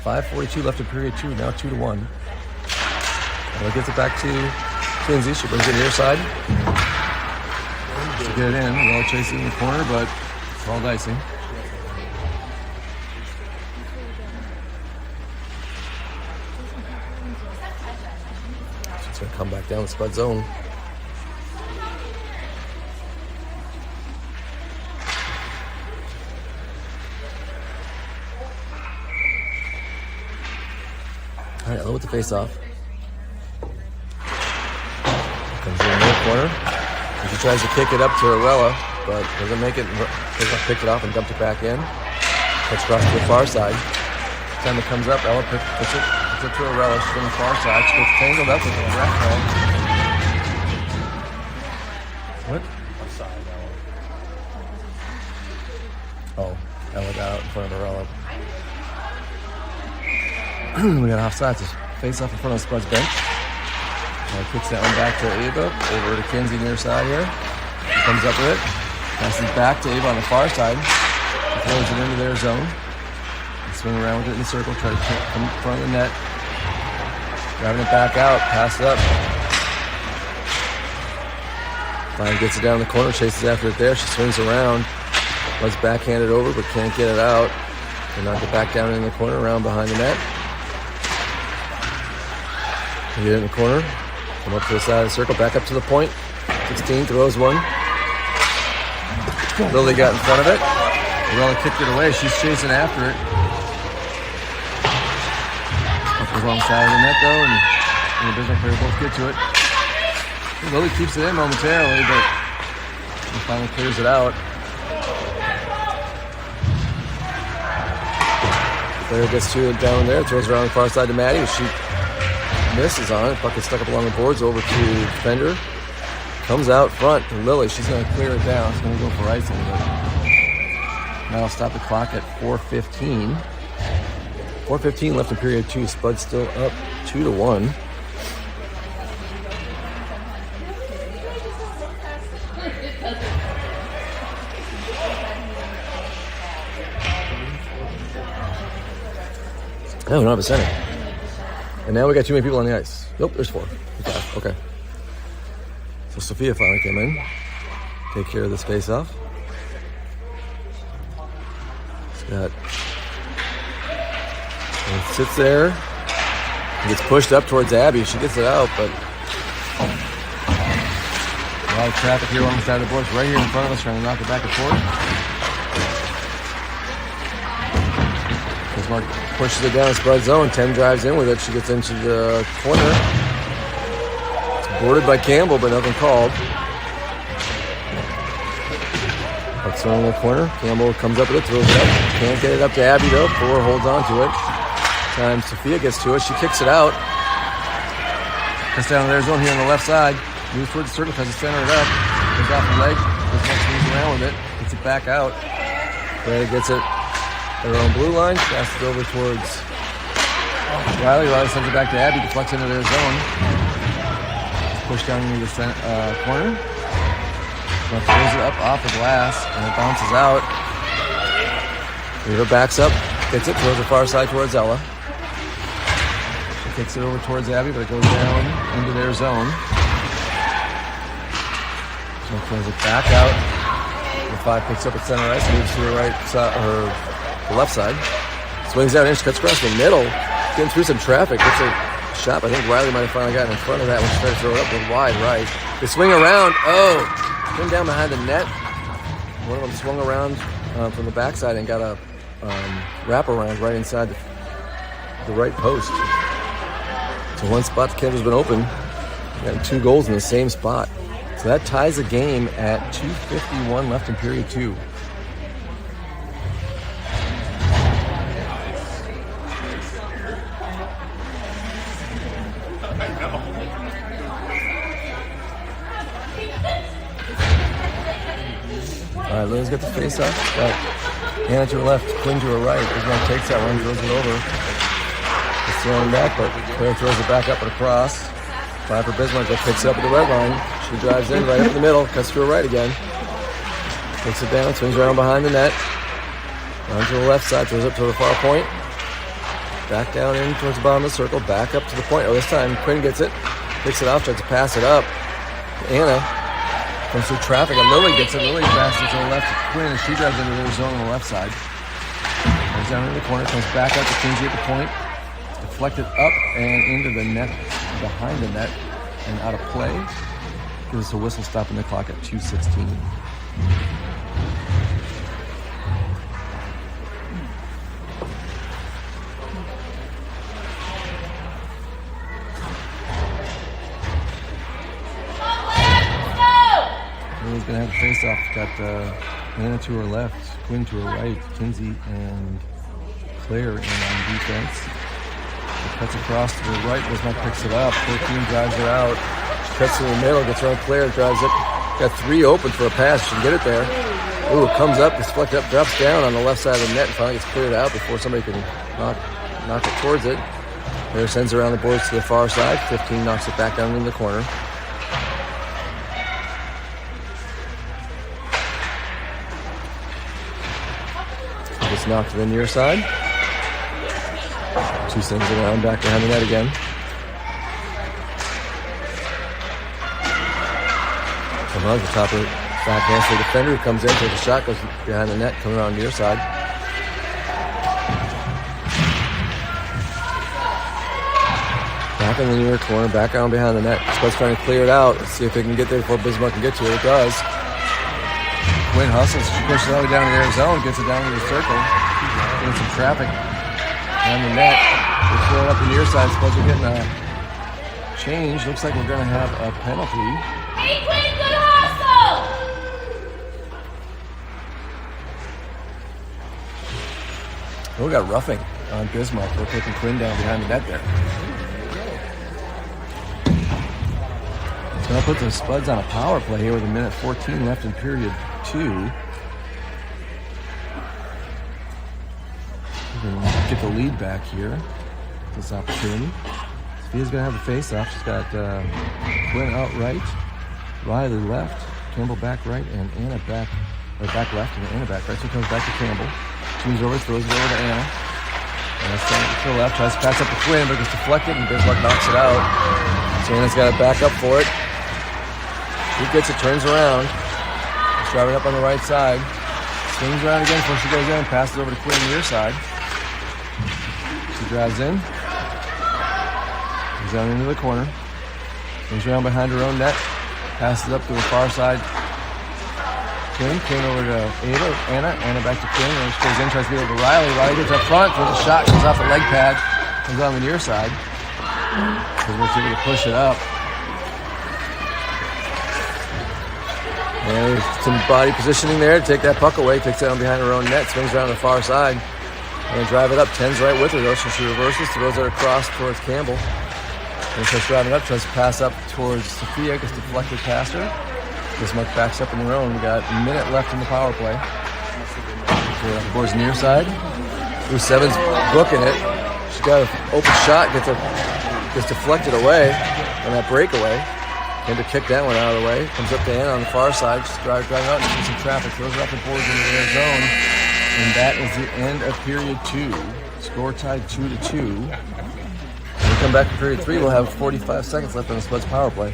S1: 5:42 left in period 2, now 2-1. Ella gets it back to Kinsey. She brings it near side. To get it in. Well chasing in the corner, but it's all dicing. She's going to come back down the Spud zone. All right, Ella with the face-off. Comes in the corner. And she tries to kick it up to Arella, but doesn't make it. Picked it off and dumped it back in. Cuts across to the far side. Time it comes up, Ella puts it to Arella. She's on the far side. She gets tangled up with the ref ball. What?
S2: Offside,
S1: Oh, Ella got out in front of Arella. We got offside. Face off in front of Spud's bench. Kicks that one back to Ava. Over to Kinsey near side here. She comes up with it. Passes back to Ava on the far side. She throws it into their zone. And swing around with it in the circle. Try to come in front of the net. Driving it back out. Pass it up. Finally gets it down the corner. Chases after it there. She swings around. Let's backhand it over, but can't get it out. And knock it back down in the corner, around behind the net. Get it in the corner. Come up to the side of the circle. Back up to the point. 16 throws one. Lily got in front of it. Arella kicked it away. She's chasing after it. Up the wrong side of the net though, and the Bismarck player both get to it. Lily keeps it in momentarily, but he finally clears it out. Player gets to it down there, throws it around the far side to Maddie. She misses on it. Puck gets stuck up along the boards over to defender. Comes out front to Lily. She's going to clear it down. She's going to go for icing, but that'll stop the clock at 4:15. 4:15 left in period 2. Spud still up 2-1. No, we don't have a center. And now we got too many people on the ice. Nope, there's 4. Okay. So Sophia finally came in. Take care of this face-off. Scott sits there. Gets pushed up towards Abby. She gets it out, but a lot of traffic here on the side of the boards. Right here in front of us, trying to knock it back and forth. Bismarck pushes it down Spud zone. 10 drives in with it. She gets into the corner. It's boarded by Campbell, but nothing called. Puck's thrown in the corner. Campbell comes up with it, throws it up. Can't get it up to Abby though. 4 holds on to it. Time Sophia gets to it. She kicks it out. Cuts down to their zone here on the left side. Moves towards the circle, tries to center it up. Goes off the leg. Bismarck swings around with it. Gets it back out. Brady gets it. Their own blue line, passes it over towards Riley. Riley sends it back to Abby, deflects into their zone. Pushed down into the corner. Throws it up off the glass, and it bounces out. Weaver backs up, gets it, throws it far side towards Ella. She kicks it over towards Abby, but it goes down into their zone. So throws it back out. The 5 picks up at center ice, moves to the right side, or the left side. Swings out, inch, cuts across the middle. Getting through some traffic. Gets a shot. I think Riley might have finally gotten in front of that when she tried to throw it up with wide right. They swing around. Oh! Came down behind the net. One of them swung around from the backside and got a wraparound right inside the right post. So one spot the Kansas has been open. Got 2 goals in the same spot. So that ties the game at 2:51 left in period 2. All right, Lily's got the face off. Got Anna to her left, Quinn to her right. Bismarck takes that one, throws it over. It's thrown back, but Claire throws it back up and across. Fine for Bismarck, that picks it up at the red line. She drives in right up the middle, cuts to her right again. Takes it down, swings around behind the net. Down to the left side, throws it to the far point. Back down in towards the bottom of the circle, back up to the point. Oh, this time Quinn gets it, picks it off, tries to pass it up. Anna comes through traffic, and Lily gets it. Lily passes it to the left to Quinn, and she drives into their zone on the left side. Goes down into the corner, comes back up to Kinsey at the point. Deflected up and into the net, behind the net, and out of play. Gives us a whistle stopping the clock at 2:16. Lily's gonna have a face-off. Got Anna to her left, Quinn to her right, Kinsey and Claire in on defense. She cuts across to the right. Bismarck picks it up. 13 drives it out. She cuts to the middle, gets around Claire, drives it. Got 3 open for a pass. She can get it there. Ooh, it comes up, gets flicked up, drops down on the left side of the net, and finally gets cleared out before somebody can knock it towards it. Claire sends it around the boards to the far side. 15 knocks it back down in the corner. Gets knocked to the near side. She sends it around back behind the net again. Come on, the top of the back hand for the defender who comes in, takes a shot, goes behind the net, coming around near side. Back in the near corner, back around behind the net. Spuds trying to clear it out. Let's see if they can get there before Bismarck can get to it. It does. Quinn hustles. She pushes it all the way down to their zone, gets it down to the circle. Getting some traffic on the net. We're throwing up the near side. Spuds are getting a change. Looks like we're going to have a penalty.
S3: Hey, Quinn, good hustle!
S1: Oh, we got roughing on Bismarck. We're taking Quinn down behind the net there. So I'll put the Spuds on a power play here with 1:14 left in period 2. We can get the lead back here. This opportunity. Sophia's going to have the face-off. She's got Quinn out right, Riley left, Campbell back right, and Anna back left, and Anna back right. So it comes back to Campbell. She moves over, throws it over to Anna. And that's to the left, tries to pass up to Quinn, but gets deflected, and Bismarck knocks it out. So Anna's got to back up for it. She gets it, turns around. She's driving up on the right side. Swings around again before she goes in, passes over to Quinn on the near side. She drives in. Goes down into the corner. Swings around behind her own net. Passes up to the far side. Quinn over to Anna back to Quinn. And she goes in, tries to get over to Riley. Riley gets up front, throws a shot, comes off the leg pad, comes on the near side. So we'll see if we can push it up. And there's some body positioning there to take that puck away. Takes it on behind her own net, swings around the far side. And drive it up. 10's right with her though, so she reverses, throws it across towards Campbell. And starts driving up, tries to pass up towards Sophia, gets deflected past her. Bismarck backs up in their own. We got a minute left in the power play. So the board's near side. Ooh, Seven's booking it. She's got an open shot, gets deflected away on that breakaway. Had to kick that one out of the way. Comes up to Anna on the far side. Just driving out and sees some traffic. Throws it up and boards into their zone. And that is the end of period 2. Score tied 2-2. When we come back to period 3, we'll have 45 seconds left on the Spuds power play.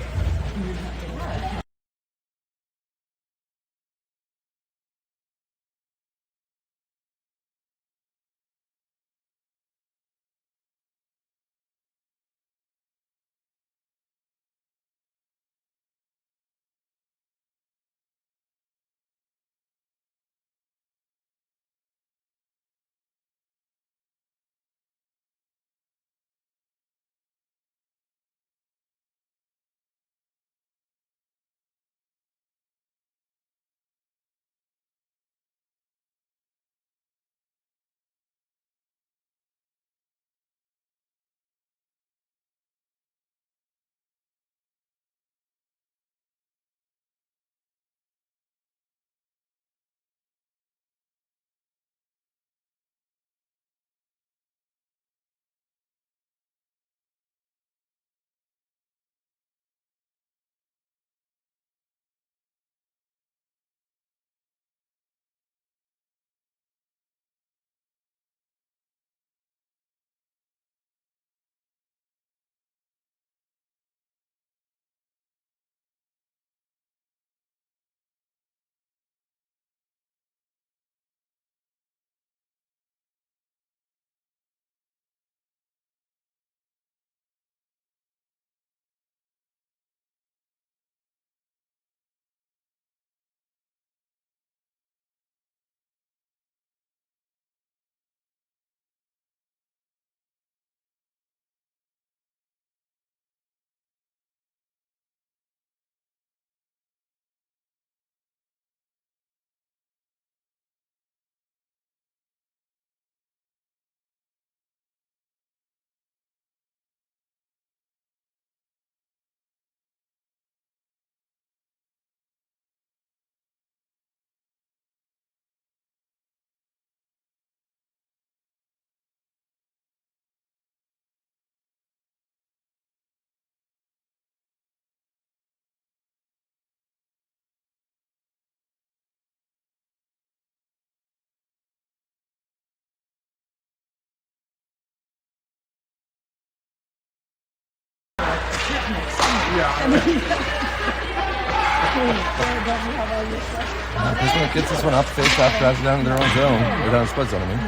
S1: Bismarck gets this one up, face off, drives it down to their own zone. Or down the Spuds zone, I mean.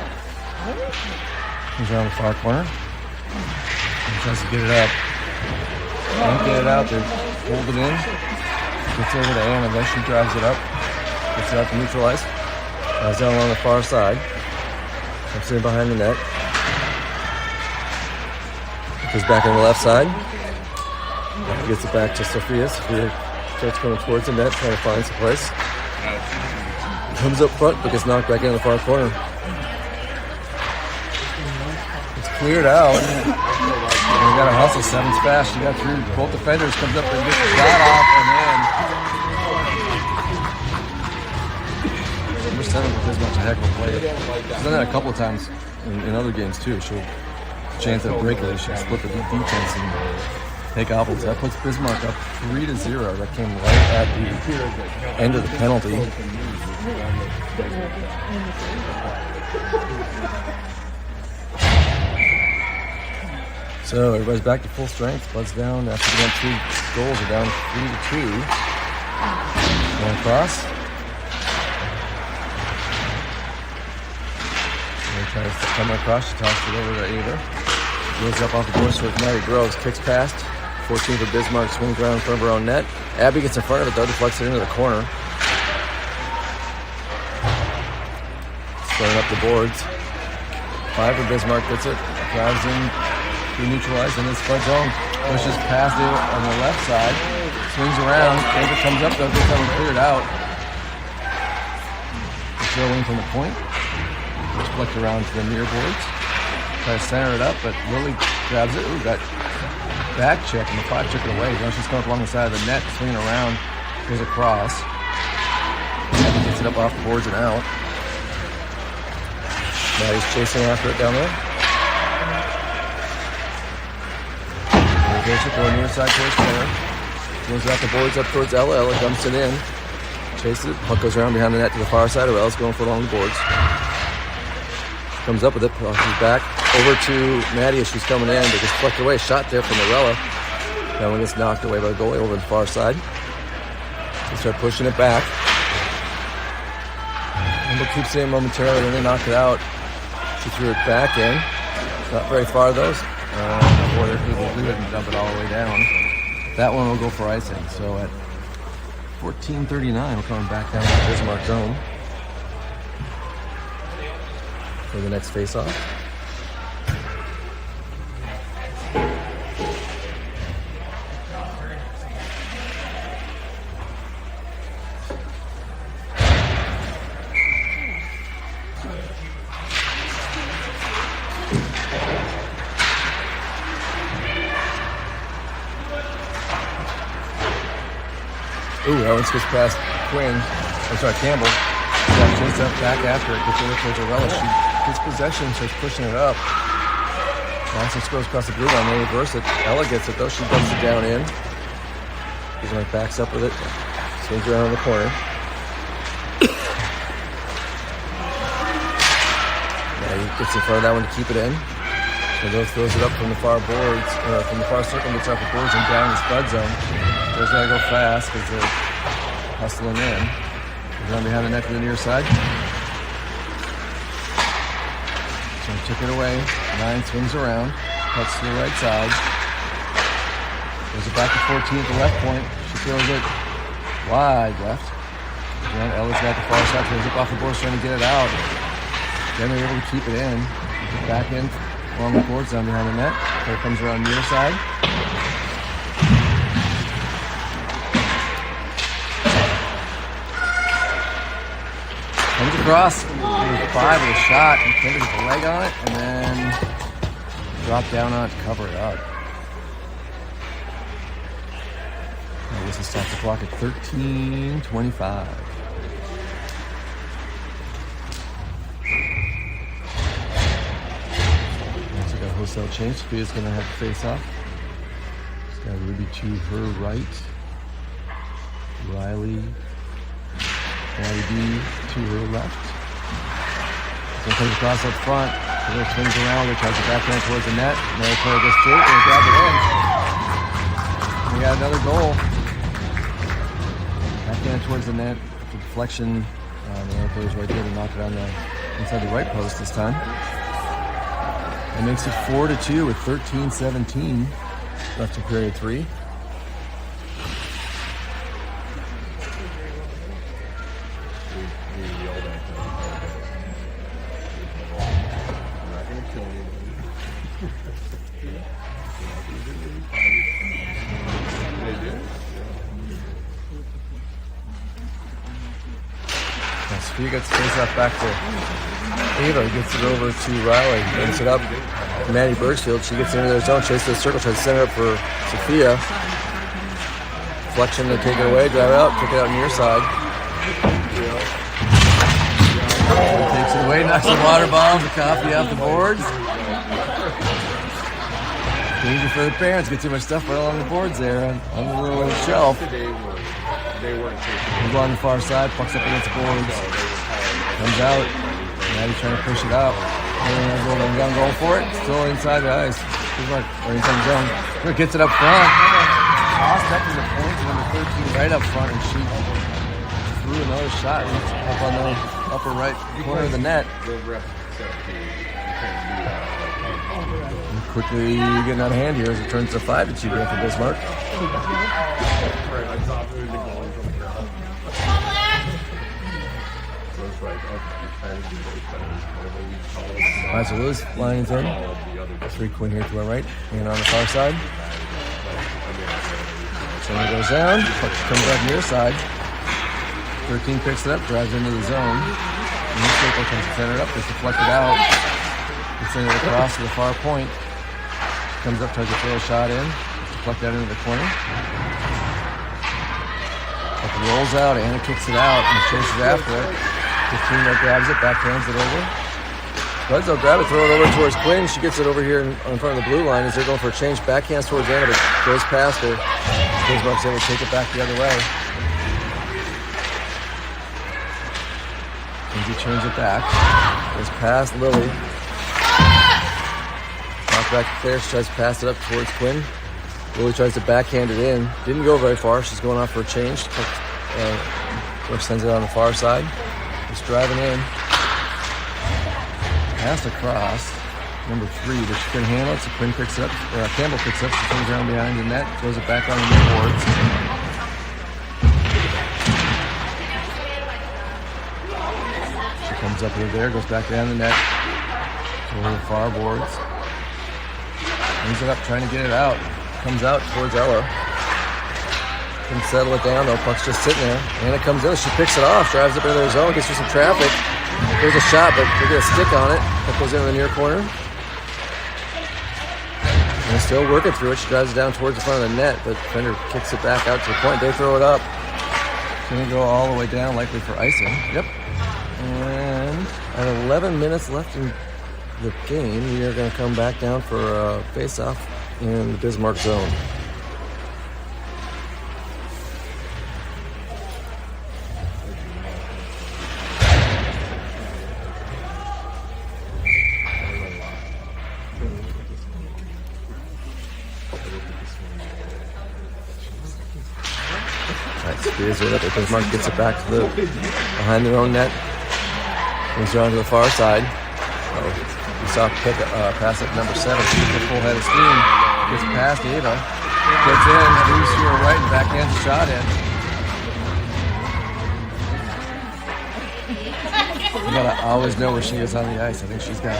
S1: He's around the far corner. He tries to get it up. Can't get it out. They hold it in. Gets over to Ann, eventually drives it up. Gets it out to neutralize. Drives down along the far side. Comes in behind the net. Goes back on the left side. Gets it back to Sophia. Sophia starts going towards the net, trying to find some place. Comes up front, but gets knocked back in the far corner. It's cleared out. And we got a hustle, 7's fast. She got through both defenders, comes up and gets the shot off, and then number 7 does much a heck of a play. She's done that a couple of times in other games too. She'll chance at a breakaway, she'll split the defense and take offense. That puts Bismarck up 3-0. That came right at the end of the penalty. So everybody's back to full strength. Spuds down after they went 2 goals. They're down 3-2. Going across. They try to come across. She tosses it over to Ava. Goes up off the boards towards Mary Groves. Kicks past. 14 for Bismarck. Swings around in front of her own net. Abby gets in front of it though. Deflects it into the corner. Throwing up the boards. 5 for Bismarck. Gets it. Drives in. Neutralized in this Spud zone. Pushes past it on the left side. Swings around. Ava comes up though. Gets that one cleared out. Throw in from the point. Flicked around to the near boards. Try to center it up, but Lily grabs it. Ooh, got back check, and the 5 took it away. Now she's coming up along the side of the net, swinging around, goes across. And gets it up off the boards and out. Maddie's chasing after it down there. Goes it near side towards center. Goes out the boards up towards Ella. Ella dumps it in. Chases it. Puck goes around behind the net to the far side. Ella's going for it along the boards. Comes up with it. She's back over to Maddie as she's coming in. But gets flicked away. Shot there from Arella. That one gets knocked away by the goalie over the far side. They start pushing it back. Number keeps it in momentarily. Then they knock it out. She threw it back in. Not very far though. Before they're able to do it and dump it all the way down. That one will go for icing. So at 14:39, we're coming back down to the Bismarck zone for the next face-off. Ooh, that one skips past Campbell. Yeah, chased up back after it, gets over towards Arella. She gets possession, starts pushing it up. Johnson goes across the blue line, they reverse it. Ella gets it though, she dumps it down in. Bismarck backs up with it, swings around in the corner. Yeah, he gets in front of that one to keep it in. So throws it up from the far boards, from the far circle, gets off the boards and down the Spud zone. There's gotta go fast because they're hustling in. They're going behind the net to the near side. So he took it away. 9 swings around, cuts to the right side. Goes it back to 14 at the left point. She throws it wide left. Again, Ella's got the far side, throws it off the boards trying to get it out. Then they're able to keep it in. Get back in along the boards down behind the net. There comes around near side. Comes across, 5 with a shot, and Kendra with the leg on it, and then drop down on it to cover it up. I guess it stops the clock at 13:25. Looks like a wholesale change. Sophia's going to have to face off. She's got Ruby to her right. Riley. Maddie B to her left. So comes across up front. So it swings around. They tries to backhand towards the net. Another player goes through and grabs it in. We got another goal. Backhand towards the net. Deflection. The other player's right there to knock it on the inside the right post this time. It makes it 4-2 with 13-17 left in period 3. He gets face off back to Ava, gets it over to Riley, brings it up. Maddie Birchfield, she gets into their zone, chases the circle, tries to send it up for Sophia. Flexion to take it away, drive it out, kick it out near side. Takes it away, knocks the water bottles of coffee off the boards. Danger for the parents, get too much stuff right along the boards there on the little shelf. Move on the far side, pucks up against the boards. Comes out. Maddie's trying to push it out. Going for it. Still inside the ice. Bismarck, or inside the zone. Gets it up front. Tossed up to the point. Number 13 right up front. And she threw another shot up on the upper right corner of the net. And quickly getting out of hand here as it turns to 5-2 game for Bismarck. Alright, so Liz lines in. 3 Quinn here to our right, and on the far side. So it goes down, puck comes back near side. 13 picks it up, drives into the zone. And this circle comes centered up, gets deflected out. Gets into the cross to the far point. Comes up, tries to throw a shot in. Deflect that into the corner. Puck rolls out, Anna kicks it out, and chases after it. 15 right grabs it, backhands it over. Spuds will grab it, throw it over towards Quinn. She gets it over here in front of the blue line as they're going for a change. Backhands towards Anna, but goes past her. Bismarck's able to take it back the other way. Lindsay turns it back. Goes past Lily. Knocked back to Claire. She tries to pass it up towards Quinn. Lily tries to backhand it in. Didn't go very far. She's going off for a change. Brooke sends it on the far side. Just driving in. Pass across. Number 3, but she couldn't handle it, so Quinn picks it up. Campbell picks it up. She comes around behind the net, throws it back on the net boards. She comes up over there, goes back down the net. Over the far boards. Brings it up, trying to get it out. Comes out towards Ella. Can settle it down though. Puck's just sitting there. Anna comes in. She picks it off. Drives up into their zone. Gets through some traffic. There's a shot, but they get a stick on it. Puck goes into the near corner. And still working through it. She drives it down towards the front of the net, but defender kicks it back out to the point. They throw it up. It's going to go all the way down, likely for icing. Yep. And at 11 minutes left in the game, we are going to come back down for a face-off in the Bismarck zone. Spears it up, but Bismarck gets it back to the behind their own net. Moves around to the far side. We saw pass up number 7. She's a full head of steam. Gets past Ava. Gets in, moves to her right, and backhands the shot in. You gotta always know where she is on the ice. I think she's got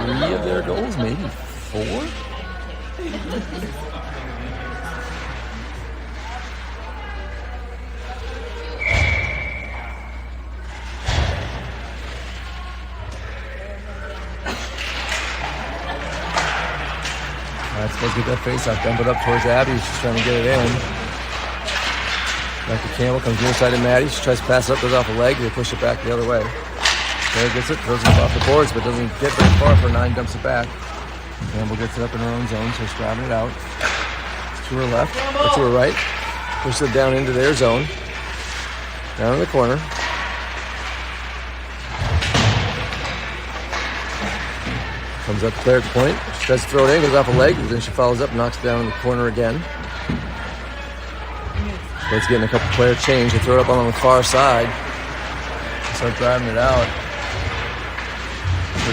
S1: 3 of their goals, maybe 4. Let's get that face off, dump it up towards Abby. She's trying to get it in. Back to Campbell, comes near side to Maddie. She tries to pass it up, goes off a leg. They push it back the other way. Claire gets it, throws it off the boards, but doesn't get very far for 9, dumps it back. Campbell gets it up in her own zone, so she's driving it out. It's to her left, or to her right. Pushes it down into their zone. Down in the corner. Comes up to Claire at the point. She tries to throw it in, goes off a leg, but then she follows up, knocks it down in the corner again. Spuds getting a couple player change. They throw it up on the far side. Start driving it out.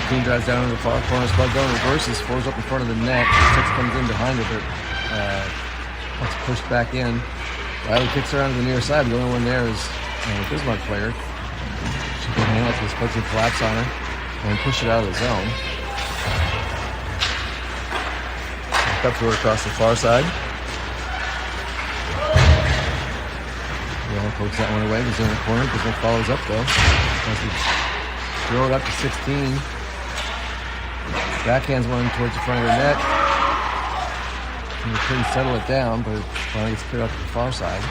S1: 13 drives down to the far corner. Spuds down, reverses, floors up in front of the net. 6 comes in behind it, but wants to push back in. Riley kicks around to the near side. The only one there is a Bismarck player. She can handle it, so Spuds can collapse on her and push it out of the zone. Up to her across the far side. Pokes that one away. Goes in the corner. Bismarck follows up though. Throw it up to 16. Backhands one towards the front of the net. And they couldn't settle it down, but it finally gets cleared out to the far side.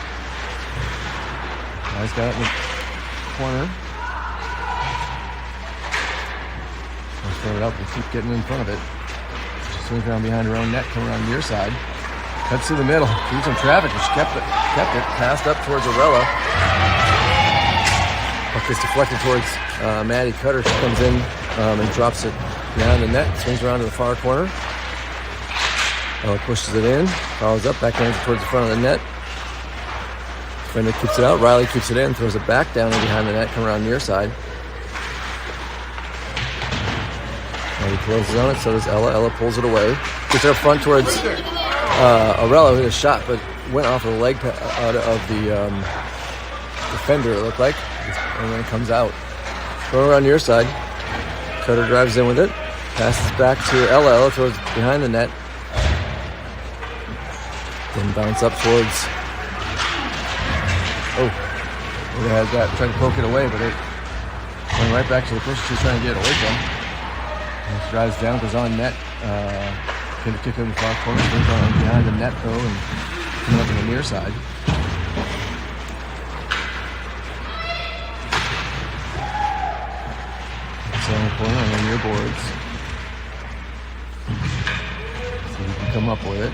S1: Now he's got it in the corner. Let's throw it up and keep getting in front of it. She swings around behind her own net, coming around the near side. Cuts through the middle. Through some traffic, but she kept it. Passed up towards Arella. Puck gets deflected towards Maddie Cutter. She comes in and drops it behind the net. Swings around to the far corner. Ella pushes it in. Follows up. Backhands it towards the front of the net. Defender keeps it out. Riley keeps it in. Throws it back down and behind the net. Come around near side. Maddie closes on it. So does Ella. Ella pulls it away. Gets it up front towards Arella, who hit a shot, but went off of the leg out of the defender, it looked like, and then it comes out. Going around your side. Cutter drives in with it. Passes back to Ella. Ella throws behind the net. Then bounce up towards... they had that. Tried to poke it away, but it went right back to the person she's trying to get away from. And she drives down, goes on net. Going to kick it in the far corner, goes on behind the net though, and coming up on the near side. So in the corner on the near boards. So you can come up with it.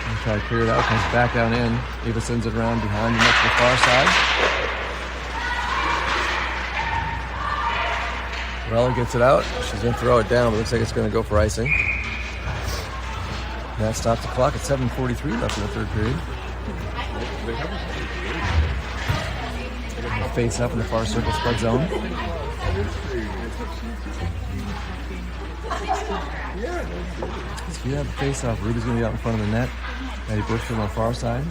S1: And try to clear it out, comes back down in. Eva sends it around behind the net to the far side. Rella gets it out. She's going to throw it down, but looks like it's going to go for icing. That stops the clock at 7:43 left in the third period. Face up in the far circle Spud zone. So we have the face off. Ruby's going to be out in front of the net. Eddie Bush on the far side.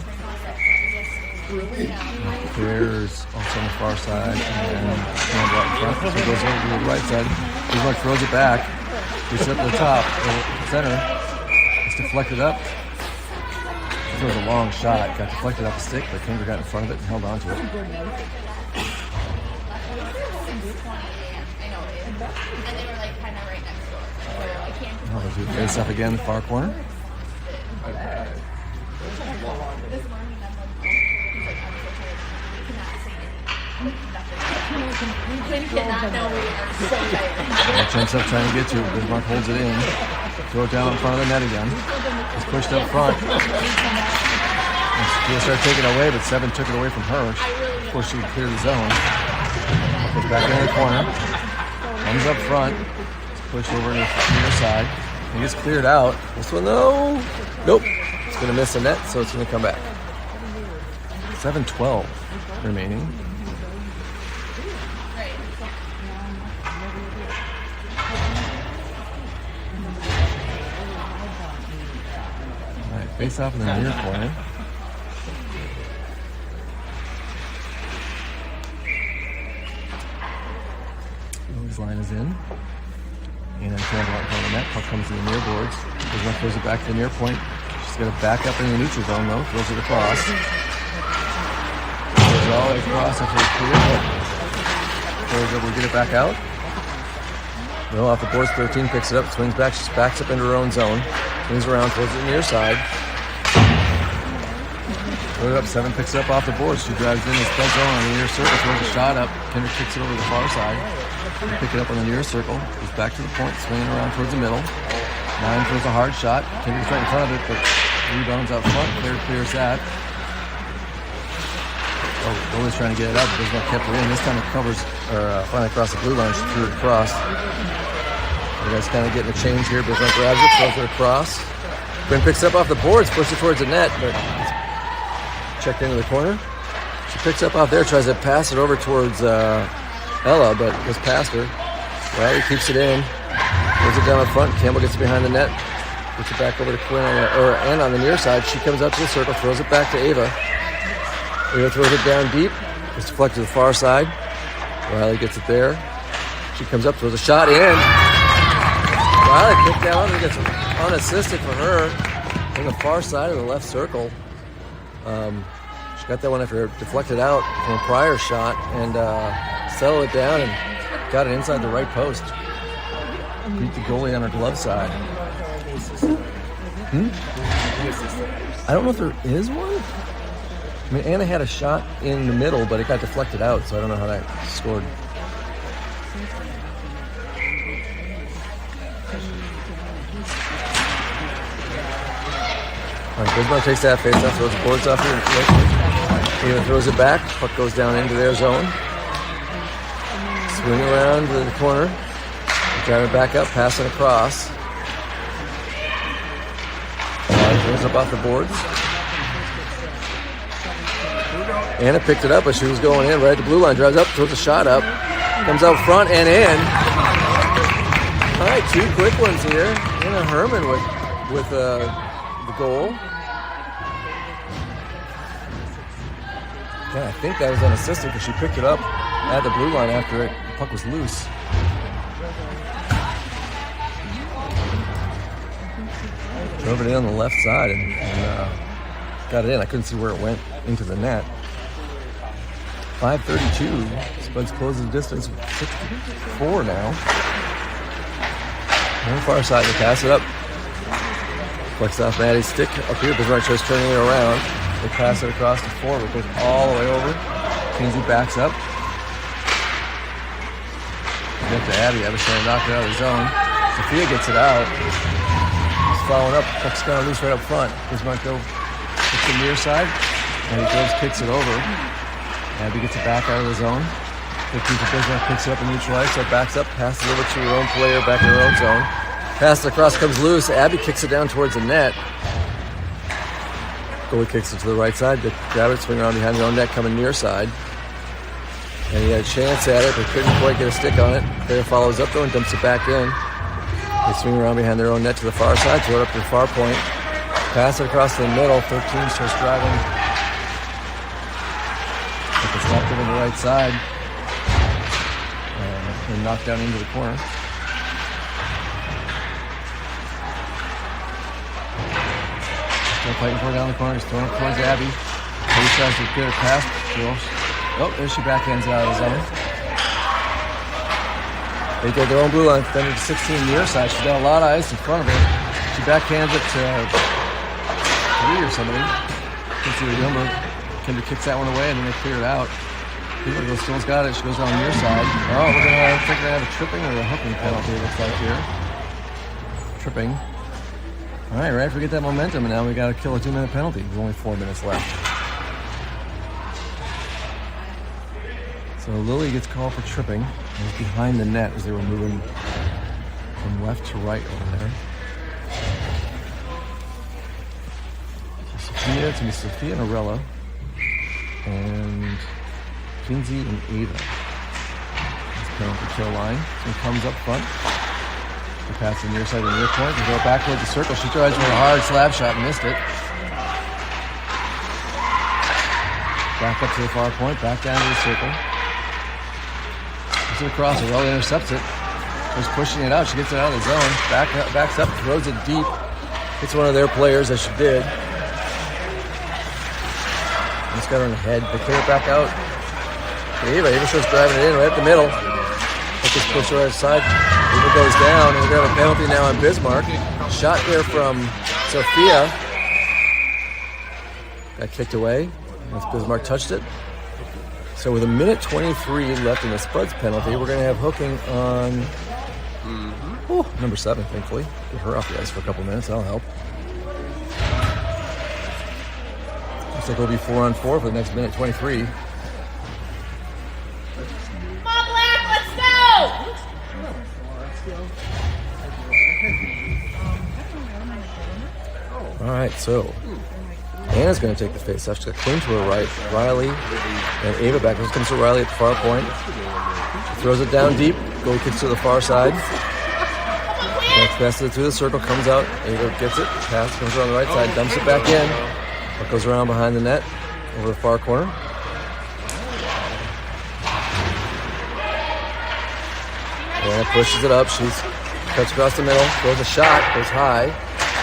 S1: Claire's also on the far side, and right in front. So it goes over to the right side. Bismarck throws it back. Gets it up to the top, center. It's deflected up. It was a long shot. Got deflected off the stick, but Kinder got in front of it and held on to it. Oh, there's a face up again in the far corner. Jumps up trying to get to it. Bismarck holds it in. Throw it down in front of the net again. It's pushed up front. She'll start taking it away, but Seven took it away from her before she could clear the zone. Goes back into the corner. Comes up front. It's pushed over to the near side. It gets cleared out. This one, though. Nope. It's going to miss the net, so it's going to come back. 7:12 remaining. Face off in the near corner. His line is in. And then Campbell out in front of the net. Puck comes to the near boards. Bismarck throws it back to the near point. She's going to back up in the neutral zone though. Throws it across. Throws it all the way across after it's clear. Throws it, we'll get it back out. No, off the boards, 13 picks it up, swings back, she backs up into her own zone. Swings around, throws it near side. Throws it up, 7 picks it up off the boards. She drives in the Spud zone on the near circle, throws a shot up. Kinder kicks it over to the far side. They pick it up on the near circle, goes back to the point, swinging around towards the middle. 9 throws a hard shot. Kinder's right in front of it, but rebounds out front. Claire clears that. Oh, goalie's trying to get it up, but Bismarck kept it in. This time it covers, finally across the blue line. She threw it across. You guys kind of getting a change here. Bismarck grabs it, throws it across. Quinn picks it up off the boards, pushes it towards the net, but checked into the corner. She picks up off there, tries to pass it over towards Ella, but was past her. Riley keeps it in, moves it down the front. Campbell gets it behind the net, gets it back over to Quinn on the near side. She comes out to the circle, throws it back to Ava. Ava throws it down deep. It's deflected to the far side. Riley gets it there. She comes up, throws a shot in. Riley kicked down and gets unassisted for her in the far side of the left circle. She got that one after it deflected out from a prior shot and settled it down and got it inside the right post. Beat the goalie on her glove side. I don't know if there is one. I mean, Anna had a shot in the middle, but it got deflected out, so I don't know how that scored. All right, Bismarck takes that face off, throws the boards off here. Ava throws it back. Puck goes down into their zone. Swing around to the corner. Drive it back up, pass it across. Throws up off the boards. Anna picked it up, but she was going in right at the blue line. Drives up, throws a shot up. Comes out front and in. All right, two quick ones here. Anna Herman with the goal. Yeah, I think that was unassisted because she picked it up at the blue line after the puck was loose. Drove it in on the left side and got it in. I couldn't see where it went into the net. 5:32. Spuds closes the distance. 6-4 now. On the far side, they pass it up. Flex off Maddie's stick up here. Bismarck tries turning it around. They pass it across the forward. It goes all the way over. Kinsey backs up. Get to Abby. Abby's trying to knock it out of the zone. Sophia gets it out. He's following up. Puck's kind of loose right up front. Bismarck goes to the near side. And he goes, kicks it over. Abby gets it back out of the zone. 15 to Bismarck, picks it up and neutralizes. So it backs up, passes it over to her own player back in her own zone. Pass it across, comes loose. Abby kicks it down towards the net. Goalie kicks it to the right side. They grab it, swing around behind their own net, coming near side. And he had a chance at it, but couldn't quite get a stick on it. Player follows up though and dumps it back in. They swing around behind their own net to the far side, throw it up to the far point. Pass it across the middle. 13 starts driving. It's left over the right side. And knocked down into the corner. Still fighting for it down the corner. He's throwing it towards Abby. He tries to get a pass. Oh, there she backhands it out of the zone. They get their own blue line, defender to 16 near side. She's got a lot of ice in front of her. She backhands it to 3 or somebody. Can't see the number. Kendra kicks that one away and then they clear it out. People Still's got it. She goes around near side. Oh, we're gonna think we're gonna have a tripping or a hooking penalty. It looks like here. Tripping. All right, right after we get that momentum, and now we got to kill a 2-minute penalty. There's only 4 minutes left. So Lily gets called for tripping. It was behind the net as they were moving from left to right over there. So Sophia, it's gonna be Sophia and Arella, and Kinsey and Ava. That's penalty kill line. So he comes up front. They pass the near side of the near point. They go back towards the circle. She tries for a hard slap shot and missed it. Back up to the far point. Back down to the circle. Puts it across. Arella intercepts it. Just pushing it out. She gets it out of the zone. Backs up. Throws it deep. Hits one of their players as she did. Just got her in the head. They clear it back out. Ava starts driving it in right up the middle. Puck is pushed right side. Ava goes down, and we're going to have a penalty now on Bismarck. Shot there from Sophia. Got kicked away. Bismarck touched it. So with 1:23 left in the Spuds penalty, we're going to have hooking on number 7, thankfully. Get her off the ice for a couple minutes. That'll help. Looks like it'll be 4-on-4 for the next 1:23. right, so Anna's going to take the face off. She's got Quinn to her right, Riley and Ava back. This comes to Riley at the far point. She throws it down deep. Goalie kicks to the far side. Passes it through the circle, comes out. Ava gets it. Pass comes around the right side, dumps it back in. It goes around behind the net over the far corner. Anna pushes it up. She cuts across the middle, throws a shot, goes high.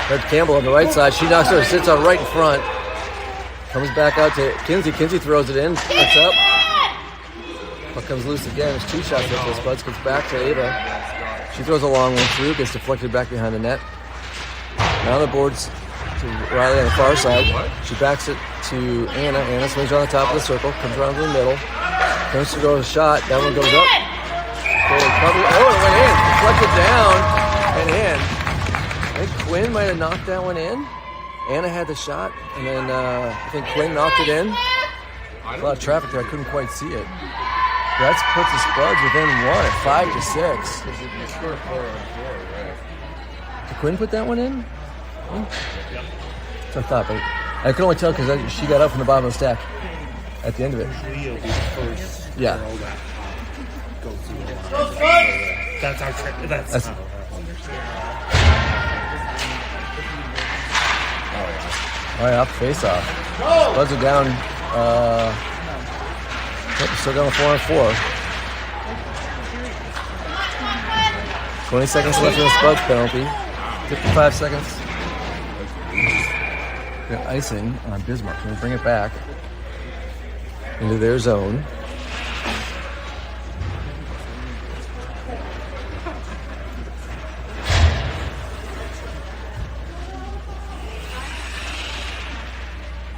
S1: Red Campbell on the right side. She knocks her, sits out right in front. Comes back out to Kinsey. Kinsey throws it in, picks up. Puck comes loose again. It's 2 shots left. The Spuds gets back to Ava. She throws a long one through, gets deflected back behind the net. Now the boards to Riley on the far side. She backs it to Anna. Anna swings around the top of the circle, comes around to the middle. Comes to go a shot. That one goes up. Oh, it went in. Deflected down and in. I think Quinn might have knocked that one in. Anna had the shot, and then I think Quinn knocked it in. A lot of traffic there. I couldn't quite see it. That puts the Spuds within 1 at 5-6. Did Quinn put that one in? That's what I thought, but I could only tell because she got up from the bottom of the stack at the end of it. Yeah.
S2: That's our trick. That's
S1: all right, off face off. Spuds are down. Still down 4-on-4. 20 seconds left in the Spuds penalty. 55 seconds. Got icing on Bismarck. We're going to bring it back into their zone.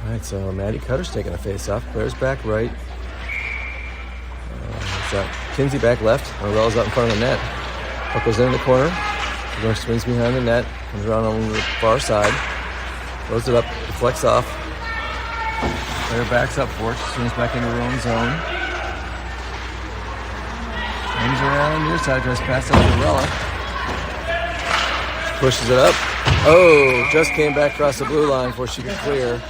S1: All right, so Maddie Cutter's taking a face-off. Claire's back right. Kinsey back left. Morella's out in front of the net. Puck goes in the corner. She swings behind the net. Comes around on the far side. Throws it up. Deflects off. Claire backs up for it. She swings back into her own zone. Comes around near side. Tries to pass out to Morella. She pushes it up. Oh, just came back across the blue line before she could clear.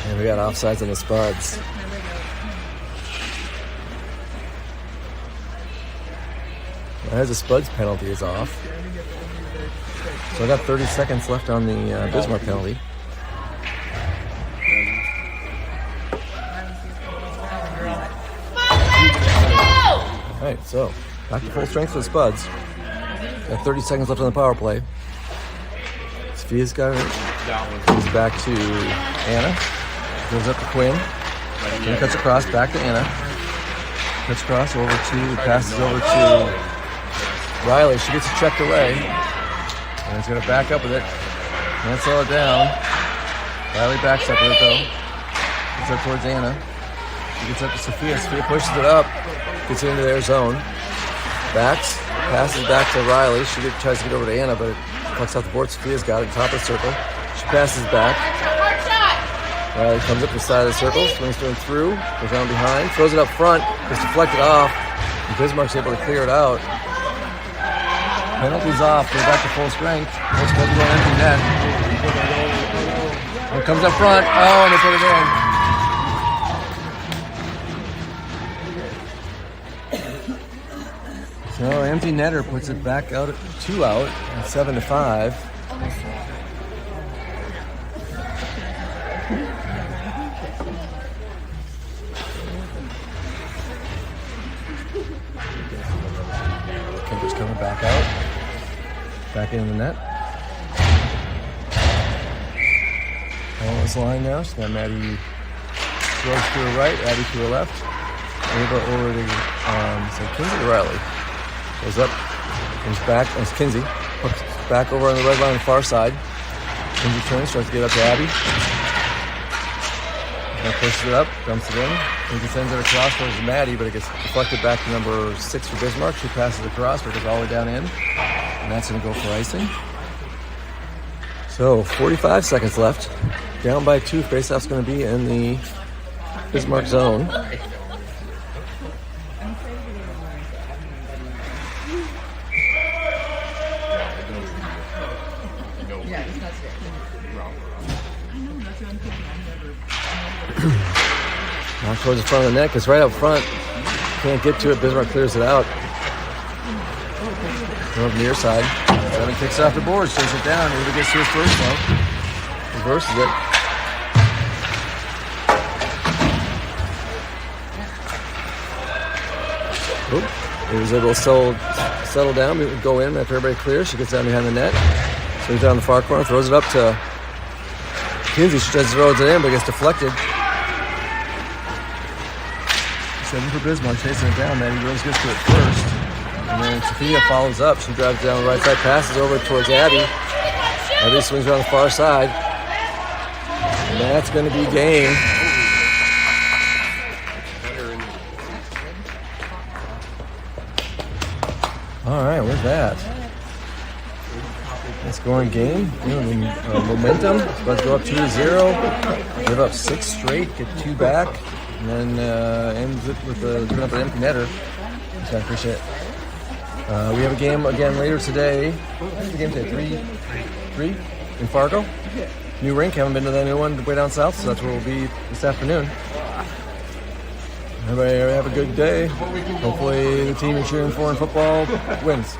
S1: And we got offsides on the Spuds. As the Spuds penalty is off. So I got 30 seconds left on the Bismarck penalty. All right, so back to full strength for the Spuds. Got 30 seconds left on the power play. Sophia's got it. Comes back to Anna. Goes up to Quinn. Quinn cuts across, back to Anna. Cuts across over to, passes over to Riley. She gets it checked away. And he's going to back up with it. Can't slow it down. Riley backs up with it though. Gets up towards Anna. She gets up to Sophia. Sophia pushes it up. Gets into their zone. Backs. Passes back to Riley. She tries to get over to Anna, but plucks out the board. Sophia's got it, top of the circle. She passes back. Riley comes up the side of the circle, swings through, goes down behind, throws it up front, gets deflected off, and Bismarck's able to clear it out. Penalty's off, they're back to full strength. It's supposed to go empty net. It comes up front, oh, and they put it in. So empty netter puts it back out at 2 out, and 7-5. Kimber's coming back out. Back into the net. On this line now. She's got Maddie Rose to her right, Abby to her left. Ava over to so Kinsey to Riley. Goes up, comes back, as Kinsey. Hooks back over on the red line on the far side. Kinsey turns, tries to get up to Abby. And pushes it up, dumps it in. Kinsey sends it across towards Maddie, but it gets deflected back to number 6 for Bismarck. She passes across, but it goes all the way down in. And that's going to go for icing. So 45 seconds left. Down by 2. Faceoff's going to be in the Bismarck zone. Now towards the front of the net, because right up front, can't get to it. Bismarck clears it out. Over near side. 7 kicks off the boards, chases it down. Ava gets to his first now. Reverses it. Oop. He was able to settle down, go in after everybody clears. She gets down behind the net. Swings down the far corner, throws it up to Kinsey. She tries to throw it in, but gets deflected. 7 for Bismarck, chasing it down. Maddie Rose gets to it first. And then Sophia follows up. She drives down the right side, passes over towards Abby. Abby swings around the far side. And that's going to be game. All right, where's that? Let's go on game. Momentum. Spuds go up 2-0. Give up 6 straight, get 2 back. And then ends it with giving up an empty netter. So I appreciate it. We have a game again later today. What's the game today? 3 in Fargo. New rink. Haven't been to that new one way down south, so that's where we'll be this afternoon. Everybody have a good day. Hopefully the team you're cheering for in football wins.